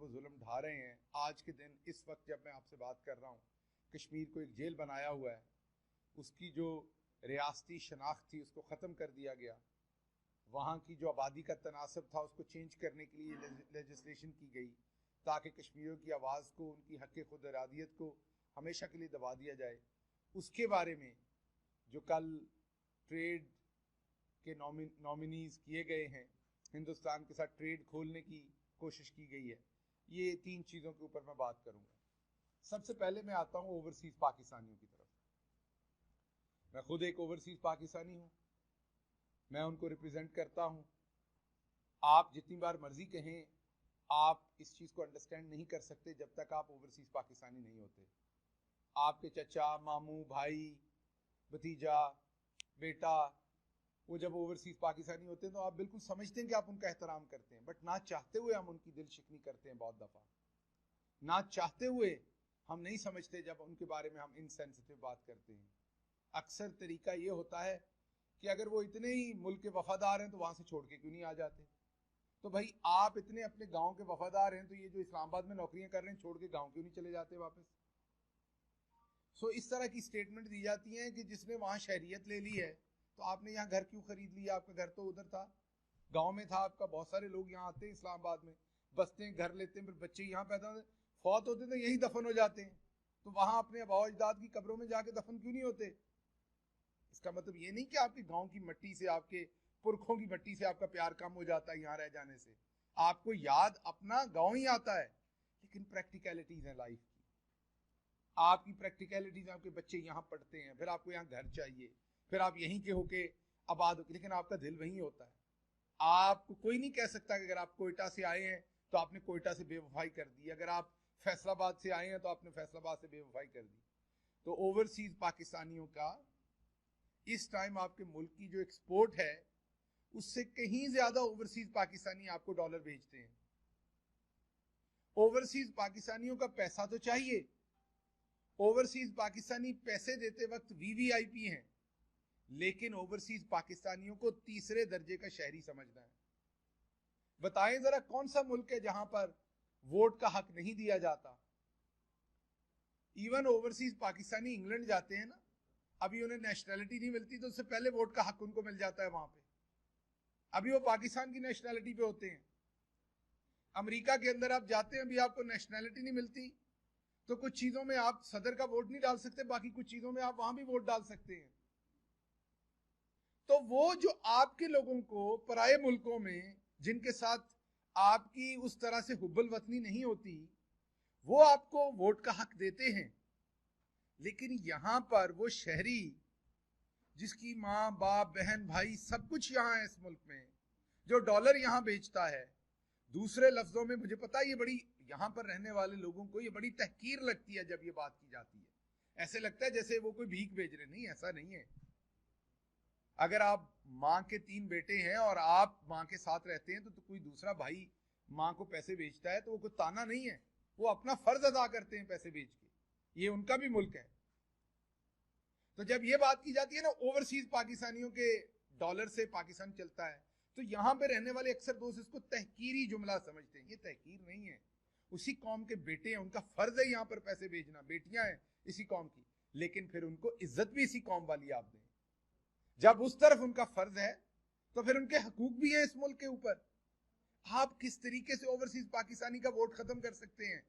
وہ ظلم ڈھا رہے ہیں. آج کے دن اس وقت جب میں آپ سے بات کر رہا ہوں کشمیر کو ایک جیل بنایا ہوا ہے, اس کی جو ریاستی شناخت تھی اس کو ختم کر دیا گیا, وہاں کی جو آبادی کا تناسب تھا اس کو چینج کرنے کے لیے لیجسلیشن کی گئی تاکہ کشمیریوں کی آواز کو, ان کی حق خود ارادیت کو ہمیشہ کے لیے دبا دیا جائے. اس کے بارے میں جو کل ٹریڈ کے نامینیز کیے گئے ہیں, ہندوستان کے ساتھ ٹریڈ کھولنے کی کوشش کی گئی ہے, یہ 3 چیزوں کے اوپر میں بات کروں گا. سب سے پہلے میں آتا ہوں اوورسیز پاکستانیوں کی طرف. میں خود ایک اوورسیز پاکستانی ہوں, میں ان کو ریپرزینٹ کرتا ہوں. آپ جتنی بار مرضی کہیں, آپ اس چیز کو انڈرسٹینڈ نہیں کر سکتے جب تک آپ اوورسیز پاکستانی نہیں ہوتے. آپ کے چچا, ماموں, بھائی, بھتیجا, بیٹا, وہ جب اوورسیز پاکستانی ہوتے ہیں تو آپ بالکل سمجھتے ہیں کہ آپ ان کا احترام کرتے ہیں, بٹ نہ چاہتے ہوئے ہم ان کی دل شکنی کرتے ہیں. بہت دفعہ نہ چاہتے ہوئے ہم نہیں سمجھتے جب ان کے بارے میں ہم انسینسٹیو بات کرتے ہیں. اکثر طریقہ یہ ہوتا ہے کہ اگر وہ اتنے ہی ملک کے وفادار ہیں تو وہاں سے چھوڑ کے کیوں نہیں آ جاتے. تو بھائی آپ اتنے اپنے گاؤں کے وفادار ہیں تو یہ جو اسلام آباد میں نوکریاں کر رہے ہیں چھوڑ کے گاؤں کیوں نہیں چلے جاتے واپس. اس طرح کی اسٹیٹمنٹ دی جاتی ہیں کہ جس نے وہاں شہریت لے لی ہے تو آپ نے یہاں گھر کیوں خرید لیا, آپ کا گھر تو ادھر تھا, گاؤں میں تھا آپ کا. بہت سارے لوگ یہاں آتے ہیں اسلام آباد میں, بستے ہیں, گھر لیتے ہیں, پھر بچے یہاں پیدا ہوتے, فوت ہوتے تو یہی دفن ہو جاتے ہیں. تو وہاں اپنے آباء و اجداد کی قبروں میں جا کے دفن کیوں نہیں ہوتے؟ اس کا مطلب یہ نہیں کہ آپ کے گاؤں کی مٹی سے, آپ کے پرکھوں کی مٹی سے آپ کا پیار کم ہو جاتا ہے یہاں رہ جانے سے. آپ کو یاد اپنا گاؤں ہی آتا ہے, لیکن پریکٹیکلٹیز ہیں لائف کی. آپ کی پریکٹیکلٹیز, آپ کے بچے یہاں پڑھتے ہیں, پھر آپ کو یہاں گھر چاہیے, پھر آپ یہیں کے ہو کے آباد ہو کے, لیکن آپ کا دل وہیں ہوتا ہے. آپ کو کوئی نہیں کہہ سکتا کہ اگر آپ کوئٹہ سے آئے ہیں تو آپ نے کوئٹہ سے بے وفائی کر دی, اگر آپ فیصل آباد سے آئے ہیں تو آپ نے فیصل آباد سے بے وفائی کر دی. تو اوورسیز پاکستانیوں کا اس ٹائم آپ کے ملک کی جو ایکسپورٹ ہے اس سے کہیں زیادہ اوورسیز پاکستانی آپ کو ڈالر بھیجتے ہیں. اوورسیز پاکستانیوں کا پیسہ تو چاہیے. اوورسیز پاکستانی پیسے دیتے وقت وی آئی پی ہیں, لیکن اوورسیز پاکستانیوں کو تیسرے درجے کا شہری سمجھنا ہے. بتائیں ذرا کون سا ملک ہے جہاں پر ووٹ کا حق نہیں دیا جاتا؟ ایون اوورسیز پاکستانی انگلینڈ جاتے ہیں نا, ابھی انہیں نیشنلٹی نہیں ملتی تو اس سے پہلے ووٹ کا حق ان کو مل جاتا ہے وہاں پہ, ابھی وہ پاکستان کی نیشنلٹی پہ ہوتے ہیں. امریکہ کے اندر آپ جاتے ہیں, ابھی آپ کو نیشنلٹی نہیں ملتی تو کچھ چیزوں میں آپ صدر کا ووٹ نہیں ڈال سکتے, باقی کچھ چیزوں میں آپ وہاں بھی ووٹ ڈال سکتے ہیں. تو وہ جو آپ کے لوگوں کو پرائے ملکوں میں جن کے ساتھ آپ کی اس طرح سے حب الوطنی نہیں ہوتی, وہ آپ کو ووٹ کا حق دیتے ہیں. لیکن یہاں پر وہ شہری جس کی ماں, باپ, بہن, بھائی سب کچھ یہاں ہے اس ملک میں, جو ڈالر یہاں بیچتا ہے. دوسرے لفظوں میں مجھے پتا یہ بڑی یہاں پر رہنے والے لوگوں کو یہ بڑی تحقیر لگتی ہے جب یہ بات کی جاتی ہے, ایسے لگتا ہے جیسے وہ کوئی بھیک بھیج رہے. نہیں, ایسا نہیں ہے. اگر آپ ماں کے 3 بیٹے ہیں اور آپ ماں کے ساتھ رہتے ہیں تو کوئی دوسرا بھائی ماں کو پیسے بیچتا ہے تو وہ کوئی تانا نہیں ہے, وہ اپنا فرض ادا کرتے ہیں پیسے بیچ کے, یہ ان کا بھی ملک ہے. تو جب یہ بات کی جاتی ہے نا اوورسیز پاکستانیوں کے ڈالر سے پاکستان چلتا ہے, تو یہاں پہ رہنے والے اکثر دوست اس کو تحقیری جملہ سمجھتے ہیں. یہ تحقیر نہیں ہے, اسی قوم کے بیٹے ہیں, ان کا فرض ہے یہاں پر پیسے بھیجنا, بیٹیاں ہیں اسی قوم کی, لیکن پھر ان کو عزت بھی اسی قوم والی آپ دیں. جب اس طرف ان کا فرض ہے تو پھر ان کے حقوق بھی ہیں اس ملک کے اوپر. آپ کس طریقے سے اوورسیز پاکستانی کا ووٹ ختم کر سکتے ہیں؟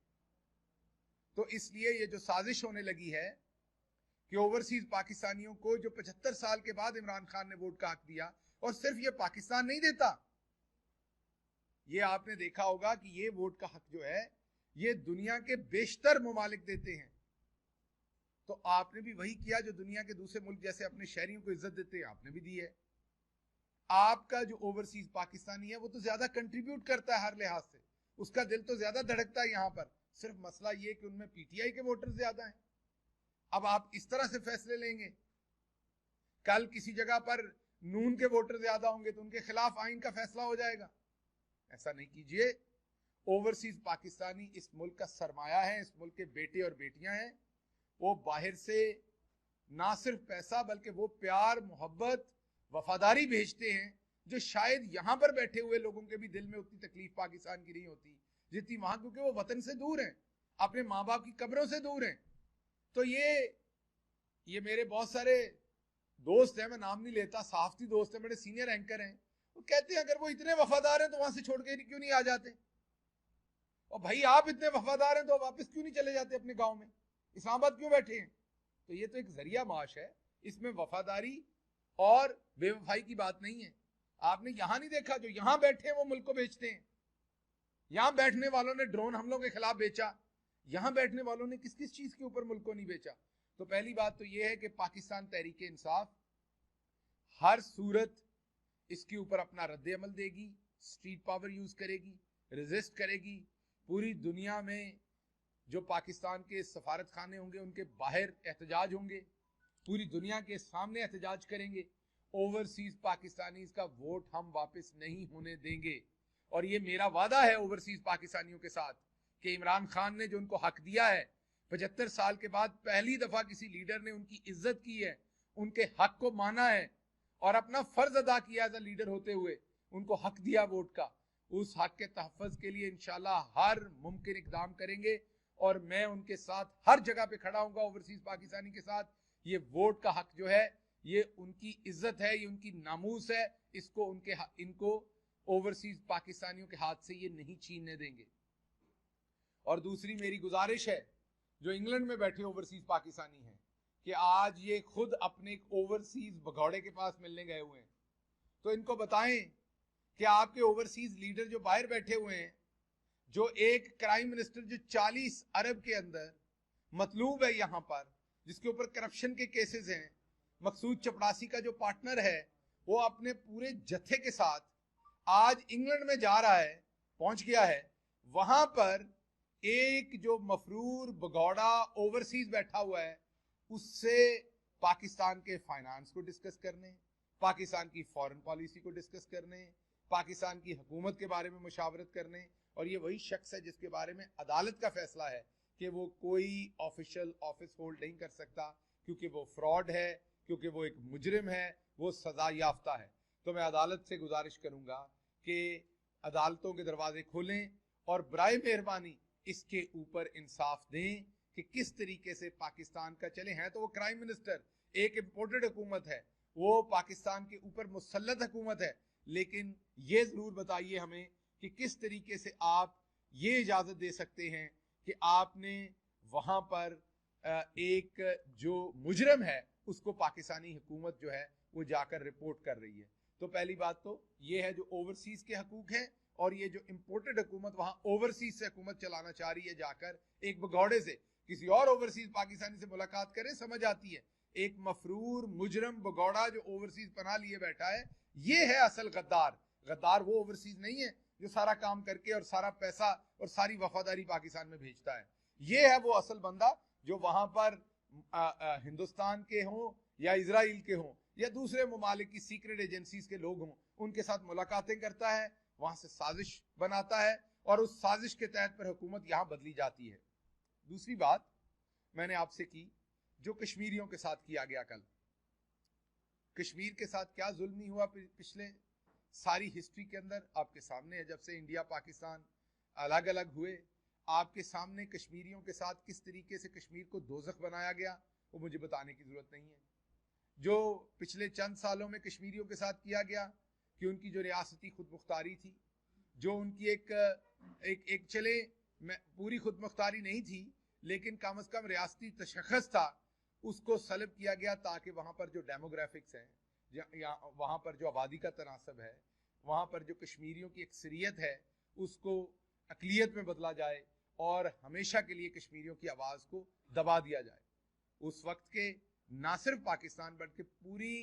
تو اس لیے یہ جو سازش ہونے لگی ہے کہ اوورسیز پاکستانیوں کو جو 75 سال کے بعد عمران خان نے ووٹ کا حق دیا, اور صرف یہ پاکستان نہیں دیتا, یہ آپ نے دیکھا ہوگا کہ یہ ووٹ کا حق جو ہے یہ دنیا کے بیشتر ممالک دیتے ہیں. تو آپ نے بھی وہی کیا جو دنیا کے دوسرے ملک جیسے اپنے شہریوں کو عزت دیتے ہیں, آپ نے بھی دی ہے. آپ کا جو اوورسیز پاکستانی ہے وہ تو زیادہ کنٹریبیوٹ کرتا ہے ہر لحاظ سے, اس کا دل تو زیادہ دھڑکتا ہے یہاں پر. صرف مسئلہ یہ کہ ان میں پی ٹی آئی کے ووٹر زیادہ ہیں. اب آپ اس طرح سے فیصلے لیں گے, کل کسی جگہ پر نون کے ووٹر زیادہ ہوں گے تو ان کے خلاف آئین کا فیصلہ ہو جائے گا. ایسا نہیں کیجئے. اوورسیز پاکستانی اس ملک کا سرمایہ ہے, اس ملک کے بیٹے اور بیٹیاں ہیں. وہ باہر سے نہ صرف پیسہ بلکہ وہ پیار, محبت, وفاداری بھیجتے ہیں جو شاید یہاں پر بیٹھے ہوئے لوگوں کے بھی دل میں اتنی تکلیف پاکستان کی نہیں ہوتی जितनी वहां, क्योंकि वो वतन से दूर हैं, अपने माँ बाप की कब्रों से दूर हैं। तो ये मेरे बहुत सारे दोस्त हैं, मैं नाम नहीं लेता, सहाफती दोस्त हैं, बड़े सीनियर एंकर हैं, वो कहते हैं अगर वो इतने वफादार हैं तो वहां से छोड़ के क्यों नहीं आ जाते? और भाई आप इतने वफादार हैं तो वापस क्यों नहीं चले जाते अपने गांव में, इस्लामाबाद क्यों बैठे हैं? तो ये तो एक जरिया माश है, इसमें वफादारी और बेवफाई की बात नहीं है। आपने यहां नहीं देखा, जो यहां बैठे हैं वो मुल्क को बेचते हैं। यहां बैठने वालों ने ड्रोन हमलों के खिलाफ बेचा, यहां बैठने वालों ने किस किस चीज के ऊपर मुल्क को नहीं बेचा? तो पहली बात तो यह है कि पाकिस्तान तहरीक इंसाफ हर सूरत इसके ऊपर अपना रद्द अमल देगी, स्ट्रीट पावर यूज करेगी, रेजिस्ट करेगी। पूरी दुनिया में जो पाकिस्तान के सफारत खाने होंगे उनके बाहर एहतजाज होंगे, पूरी दुनिया के सामने एहतजाज करेंगे। ओवरसीज पाकिस्तानीज का वोट हम वापस नहीं होने देंगे, और ये मेरा वादा है ओवरसीज पाकिस्तानियों के साथ कि इमरान खान ने जो उनको हक दिया है, 75 साल के बाद पहली दफा किसी लीडर ने उनकी इज्जत की है, उनके हक को माना है और अपना फर्ज अदा किया एज अ लीडर होते हुए, उनको हक दिया वोट का। उस हक के तहफ़्फ़ुज़ के लिए इंशाल्लाह हर मुमकिन इक़दाम करेंगे, और मैं उनके साथ हर जगह पे खड़ा हूंगा ओवरसीज पाकिस्तानी के साथ। ये वोट का हक जो है ये उनकी इज्जत है, ये उनकी नामूस है, इसको इनको ओवरसीज पाकिस्तानियों के हाथ से ये नहीं छीनने देंगे। और दूसरी मेरी गुजारिश है, जो इंग्लैंड में बैठे ओवरसीज पाकिस्तानी हैं, कि आज ये खुद अपने एक ओवरसीज भगौड़े के पास मिलने गए हुए हैं, तो इनको बताएं कि आपके ओवरसीज लीडर जो बाहर बैठे हुए हैं, जो एक प्राइम मिनिस्टर जो 40 अरब के अंदर मतलूब है यहां पर, जिसके ऊपर करप्शन के केसेस हैं, मकसूद चपड़ासी का जो पार्टनर है, वो अपने पूरे जत्थे के साथ आज इंग्लैंड में जा रहा है, पहुंच गया है। वहां पर एक जो मफरूर भगौड़ा ओवरसीज बैठा हुआ है, उससे पाकिस्तान के फाइनेंस को डिस्कस करने, पाकिस्तान की फॉरेन पॉलिसी को डिस्कस करने, पाकिस्तान की हुकूमत के बारे में मुशावरत करने। और ये वही शख्स है जिसके बारे में अदालत का फैसला है कि वो कोई ऑफिशियल ऑफिस होल्ड नहीं कर सकता, क्योंकि वो फ्रॉड है, क्योंकि वो एक मुजरिम है, वो सजा याफ्ता है। तो मैं अदालत से गुजारिश करूंगा कि अदालतों के दरवाजे खोलें और बराए मेहरबानी इसके ऊपर इंसाफ दें कि किस तरीके से पाकिस्तान का चले। हैं तो वो प्राइम मिनिस्टर, एक इम्पोर्टेड हुकूमत है, वो पाकिस्तान के ऊपर मुसल्लत हुकूमत है, लेकिन ये जरूर बताइए हमें कि किस तरीके से आप ये इजाजत दे सकते हैं कि आपने वहां पर एक जो मुजरम है उसको पाकिस्तानी हुकूमत जो है वो जाकर रिपोर्ट कर रही है। तो पहली बात तो ये है जो ओवरसीज के हकूक हैं, और ये जो इम्पोर्टेड हुकूमत वहां ओवरसीज से हुकूमत चलाना चाह रही है, जाकर एक भगौड़े से किसी और ओवरसीज पाकिस्तानी से मुलाकात करे, समझ आती है। एक मफरूर मुजरम भगौड़ा जो ओवरसीज पनाह लिए बैठा है, ये है असल गद्दार। गद्दार वो ओवरसीज नहीं है जो सारा काम करके और सारा पैसा और सारी वफादारी पाकिस्तान में भेजता है। ये है वो असल बंदा जो वहां पर हिंदुस्तान के हों या इजराइल के हों या दूसरे ममालिक की सीक्रेट एजेंसीज के लोग हों, उनके साथ मुलाकातें करता है, वहां से साजिश बनाता है, और उस साजिश के तहत पर हुकूमत यहां बदली जाती है। दूसरी बात मैंने आपसे की, जो कश्मीरियों के साथ किया गया, कल कश्मीर के साथ क्या जुल्म नहीं हुआ पिछले सारी हिस्ट्री के अंदर आपके सामने है। जब से इंडिया पाकिस्तान अलग अलग हुए, आपके सामने कश्मीरियों के साथ किस तरीके से कश्मीर को दोज़ख बनाया गया, वो मुझे बताने की जरूरत नहीं है। जो पिछले चंद सालों में कश्मीरियों के साथ किया गया कि उनकी जो रियासती खुद मुख्तारी थी, जो उनकी एक चले पूरी खुद मुख्तारी नहीं थी, लेकिन कम से कम रियासती तशख़्ख़ुस था, उसको सलब किया गया ताकि वहाँ पर जो डेमोग्राफिक्स हैं, या वहाँ पर जो आबादी का तनासब है, वहाँ पर जो कश्मीरियों की अक्सरियत है, उसको अक़लियत में बदला जाए और हमेशा के लिए कश्मीरियों की आवाज़ को दबा दिया जाए। उस वक्त के ना सिर्फ पाकिस्तान बल्कि पूरी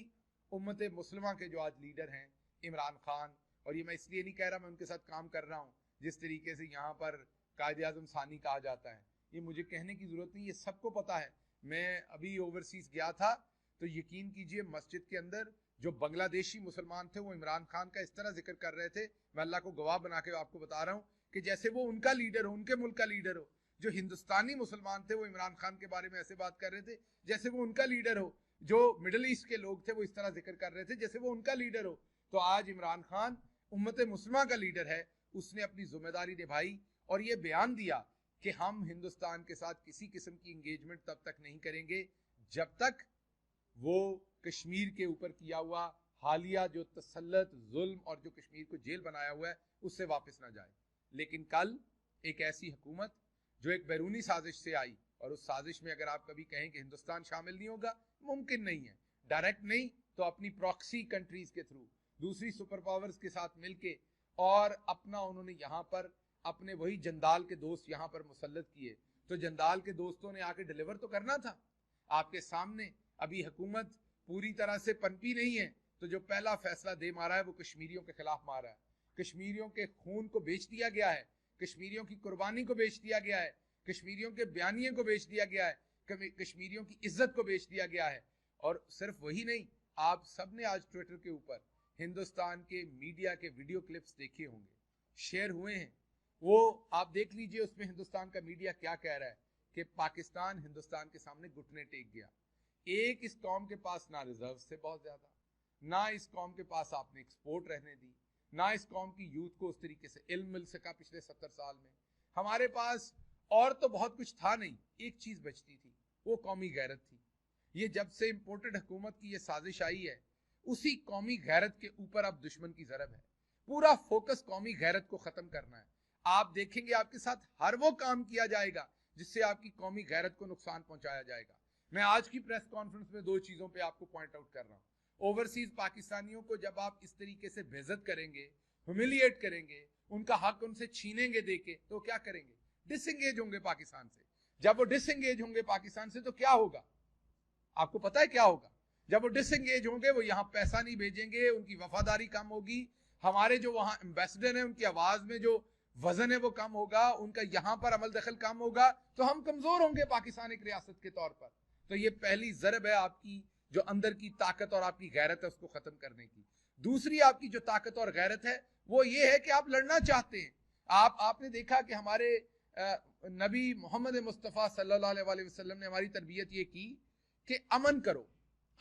उम्मत मुस्लिमा के जो आज लीडर हैं, इमरान खान, और ये मैं इसलिए नहीं कह रहा, मैं उनके साथ काम कर रहा हूँ, जिस तरीके से यहाँ पर कायद-ए-आज़म सानी कहा जाता है, ये मुझे कहने की ज़रूरत नहीं, ये सबको पता है। मैं अभी ओवरसीज गया था तो यकीन कीजिए मस्जिद के अंदर जो बांग्लादेशी मुसलमान थे वो इमरान खान का इस तरह जिक्र कर रहे थे, मैं अल्लाह को गवाह बना के आपको बता रहा हूँ, कि जैसे वो उनका लीडर हो, उनके मुल्क का लीडर हो। जो हिंदुस्तानी मुसलमान थे वो इमरान खान के बारे में ऐसे बात कर रहे थे जैसे वो उनका लीडर हो। जो मिडल ईस्ट के लोग थे वो इस तरह जिक्र कर रहे थे जैसे वो उनका लीडर हो। तो आज इमरान खान उम्मत मुस्लिमा का लीडर है, उसने अपनी जिम्मेदारी निभाई اور یہ بیان دیا کہ ہم ہندوستان کے ساتھ کسی قسم کی انگیجمنٹ تب تک نہیں کریں گے جب تک وہ کشمیر کے اوپر کیا ہوا حالیہ جو تسلط، ظلم اور جو کشمیر کو جیل بنایا ہوا ہے اس سے واپس نہ جائے. لیکن کل ایک ایسی حکومت جو ایک بیرونی سازش سے آئی، اور اس سازش میں اگر آپ کبھی کہیں کہ ہندوستان شامل نہیں ہوگا، ممکن نہیں ہے، ڈائریکٹ نہیں تو اپنی پراکسی کنٹریز کے تھرو، دوسری سپر پاورز کے ساتھ مل کے، اور اپنا انہوں نے یہاں پر اپنے وہی جندال کے دوست یہاں پر مسلط کیے. تو جندال کے دوستوں نے آ کے ڈیلیور تو کرنا تھا. آپ کے سامنے ابھی حکومت پوری طرح سے پنپی نہیں ہے، تو جو پہلا فیصلہ دے مارا ہے وہ کشمیریوں کے خلاف مارا ہے. کشمیریوں کے خون کو بیچ دیا گیا ہے، کشمیریوں کی قربانی کو بیچ دیا گیا ہے، کشمیریوں کے بیانیے کو بیچ دیا گیا ہے، کشمیریوں کی عزت کو بیچ دیا گیا ہے. اور صرف وہی نہیں، آپ سب نے آج ٹویٹر کے اوپر ہندوستان کے میڈیا کے ویڈیو کلپس دیکھے ہوں گے، شیئر ہوئے ہیں. وہ آپ دیکھ لیجئے اس میں ہندوستان کا میڈیا کیا کہہ رہا ہے کہ پاکستان ہندوستان کے سامنے گھٹنے ٹیک گیا. ایک اس قوم کے پاس نہ ریزرو سے بہت زیادہ، نہ اس قوم کے پاس آپ نے ایکسپورٹ رہنے دی، نہ اس قوم کی یوتھ کو اس طریقے سے علم مل سکا پچھلے 70 سال میں. ہمارے پاس اور تو بہت کچھ تھا نہیں، ایک چیز بچتی تھی، وہ قومی غیرت تھی. یہ جب سے امپورٹڈ حکومت کی یہ سازش آئی ہے، اسی قومی غیرت کے اوپر اب دشمن کی ضرب ہے. پورا فوکس قومی غیرت کو ختم کرنا ہے. آپ دیکھیں گے آپ کے ساتھ ہر وہ کام کیا جائے گا جس سے آپ کی قومی غیرت کو نقصان پہنچایا جائے گا. میں آج کی پریس کانفرنس میں 2 چیزوں پہ آپ کو پوائنٹ آؤٹ کر رہا ہوں. اوورسیز پاکستانیوں کو جب آپ اس طریقے سے بےعزت کریں گے، ہیوملیٹ کریں گے، ان کا حق ان سے چھینیں گے دے کے، تو کیا کریں گے؟ ڈس انگیج ہوں گے پاکستان سے. جب وہ ڈس انگیج ہوں گے پاکستان سے تو کیا ہوگا؟ آپ کو پتا ہے کیا ہوگا؟ جب وہ ڈس انگیج ہوں گے، وہ یہاں پیسہ نہیں بھیجیں گے، ان کی وفاداری کم ہوگی، ہمارے جو وہاں ایمبیسڈر ہیں ان کی آواز میں جو وزن ہے وہ کم ہوگا، ان کا یہاں پر عمل دخل کم ہوگا، تو ہم کمزور ہوں گے پاکستان ایک ریاست کے طور پر. تو یہ پہلی ضرب ہے آپ کی جو اندر کی طاقت اور آپ کی غیرت ہے اس کو ختم کرنے کی. دوسری آپ کی جو طاقت اور غیرت ہے وہ یہ ہے کہ آپ لڑنا چاہتے ہیں. آپ نے دیکھا کہ ہمارے نبی محمد مصطفیٰ صلی اللہ علیہ وسلم نے ہماری تربیت یہ کی کہ امن کرو،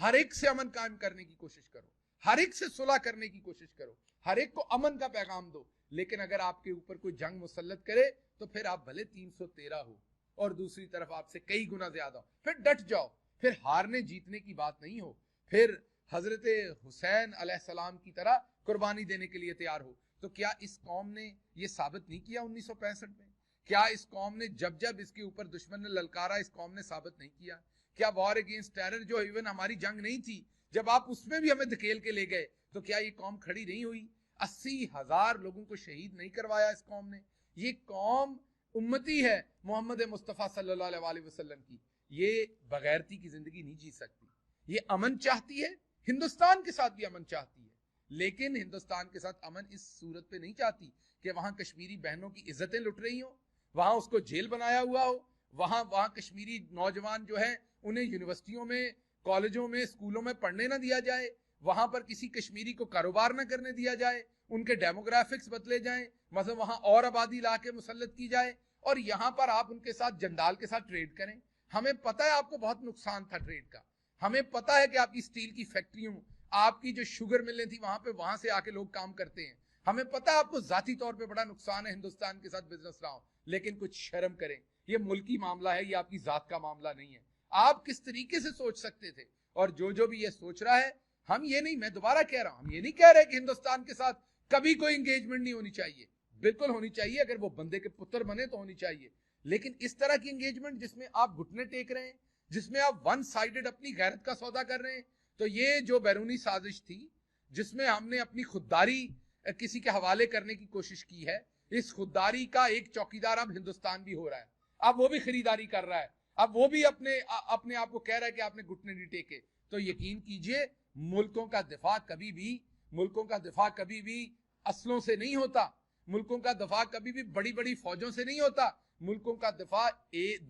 ہر ایک سے امن قائم کرنے کی کوشش کرو، ہر ایک سے صلح کرنے کی کوشش کرو، ہر ایک کو امن کا پیغام دو. لیکن اگر آپ کے اوپر کوئی جنگ مسلط کرے تو پھر آپ بھلے 313 ہو اور دوسری طرف آپ سے کئی گنا زیادہ ہو، پھر ڈٹ جاؤ، پھر ہارنے جیتنے کی بات نہیں ہو، پھر حضرت حسین علیہ السلام کی طرح قربانی دینے کے لیے تیار ہو. تو کیا اس قوم نے یہ ثابت نہیں کیا 1965 میں؟ کیا اس قوم نے جب جب اس کے اوپر دشمن نے للکارا اس قوم نے ثابت نہیں کیا؟ کیا وار اگینسٹ ٹیرر جو ایون ہماری جنگ نہیں تھی، جب آپ اس میں بھی ہمیں دھکیل کے لے گئے تو کیا یہ قوم کھڑی نہیں ہوئی؟ 80,000 لوگوں کو شہید نہیں کروایا اس قوم نے؟ یہ قوم امتی ہے محمد مصطفیٰ صلی اللہ علیہ وسلم کی، یہ بغیرتی کی زندگی نہیں جی سکتی. یہ امن چاہتی ہے، ہندوستان کے ساتھ بھی امن چاہتی ہے، لیکن ہندوستان کے ساتھ امن اس صورت پہ نہیں چاہتی کہ وہاں کشمیری بہنوں کی عزتیں لٹ رہی ہوں، وہاں اس کو جیل بنایا ہوا ہو، وہاں کشمیری نوجوان جو ہیں انہیں یونیورسٹیوں میں، کالجوں میں، اسکولوں میں پڑھنے نہ دیا جائے، وہاں پر کسی کشمیری کو کاروبار نہ کرنے دیا جائے، ان کے ڈیموگرافکس بدلے جائیں، مثلا وہاں اور آبادی لا کے مسلط کی جائے، اور یہاں پر آپ ان کے ساتھ جندال کے ساتھ ٹریڈ کریں. ہمیں پتا ہے آپ کو بہت نقصان تھا ٹریڈ کا، ہمیں پتا ہے کہ آپ کی سٹیل کی فیکٹریوں، آپ کی جو شوگر ملیں تھی وہاں سے آ کے لوگ کام کرتے ہیں، ہمیں پتا ہے آپ کو ذاتی طور پہ بڑا نقصان ہے ہندوستان کے ساتھ بزنس رہا ہو، لیکن کچھ شرم کریں. یہ ملکی معاملہ ہے، یہ آپ کی ذات کا معاملہ نہیں ہے. آپ کس طریقے سے سوچ سکتے تھے؟ اور جو بھی یہ سوچ رہا ہے، ہم یہ نہیں، میں دوبارہ کہہ رہا ہوں، ہم یہ نہیں کہہ رہے کہ ہندوستان کے ساتھ کبھی کوئی انگیجمنٹ نہیں ہونی چاہیے، بالکل ہونی چاہیے، اگر وہ بندے کے پتر بنے تو ہونی چاہیے، لیکن اس طرح کی انگیجمنٹ جس میں آپ گھٹنے ٹیک رہے ہیں، جس میں آپ ون سائیڈڈ اپنی غیرت کا سودا کر رہے ہیں، تو یہ جو بیرونی سازش تھی جس میں ہم نے اپنی خودداری کسی کے حوالے کرنے کی کوشش کی ہے، اس خودداری کا ایک چوکیدار اب ہندوستان بھی ہو رہا ہے. اب وہ بھی خریداری کر رہا ہے، اب وہ بھی اپنے آپ کو کہہ رہا ہے کہ آپ نے گھٹنے نہیں ٹیکے. تو یقین کیجئے ملکوں کا دفاع کبھی بھی اسلحوں سے نہیں ہوتا، ملکوں کا دفاع کبھی بھی بڑی بڑی فوجوں سے نہیں ہوتا. ملکوں کا دفاع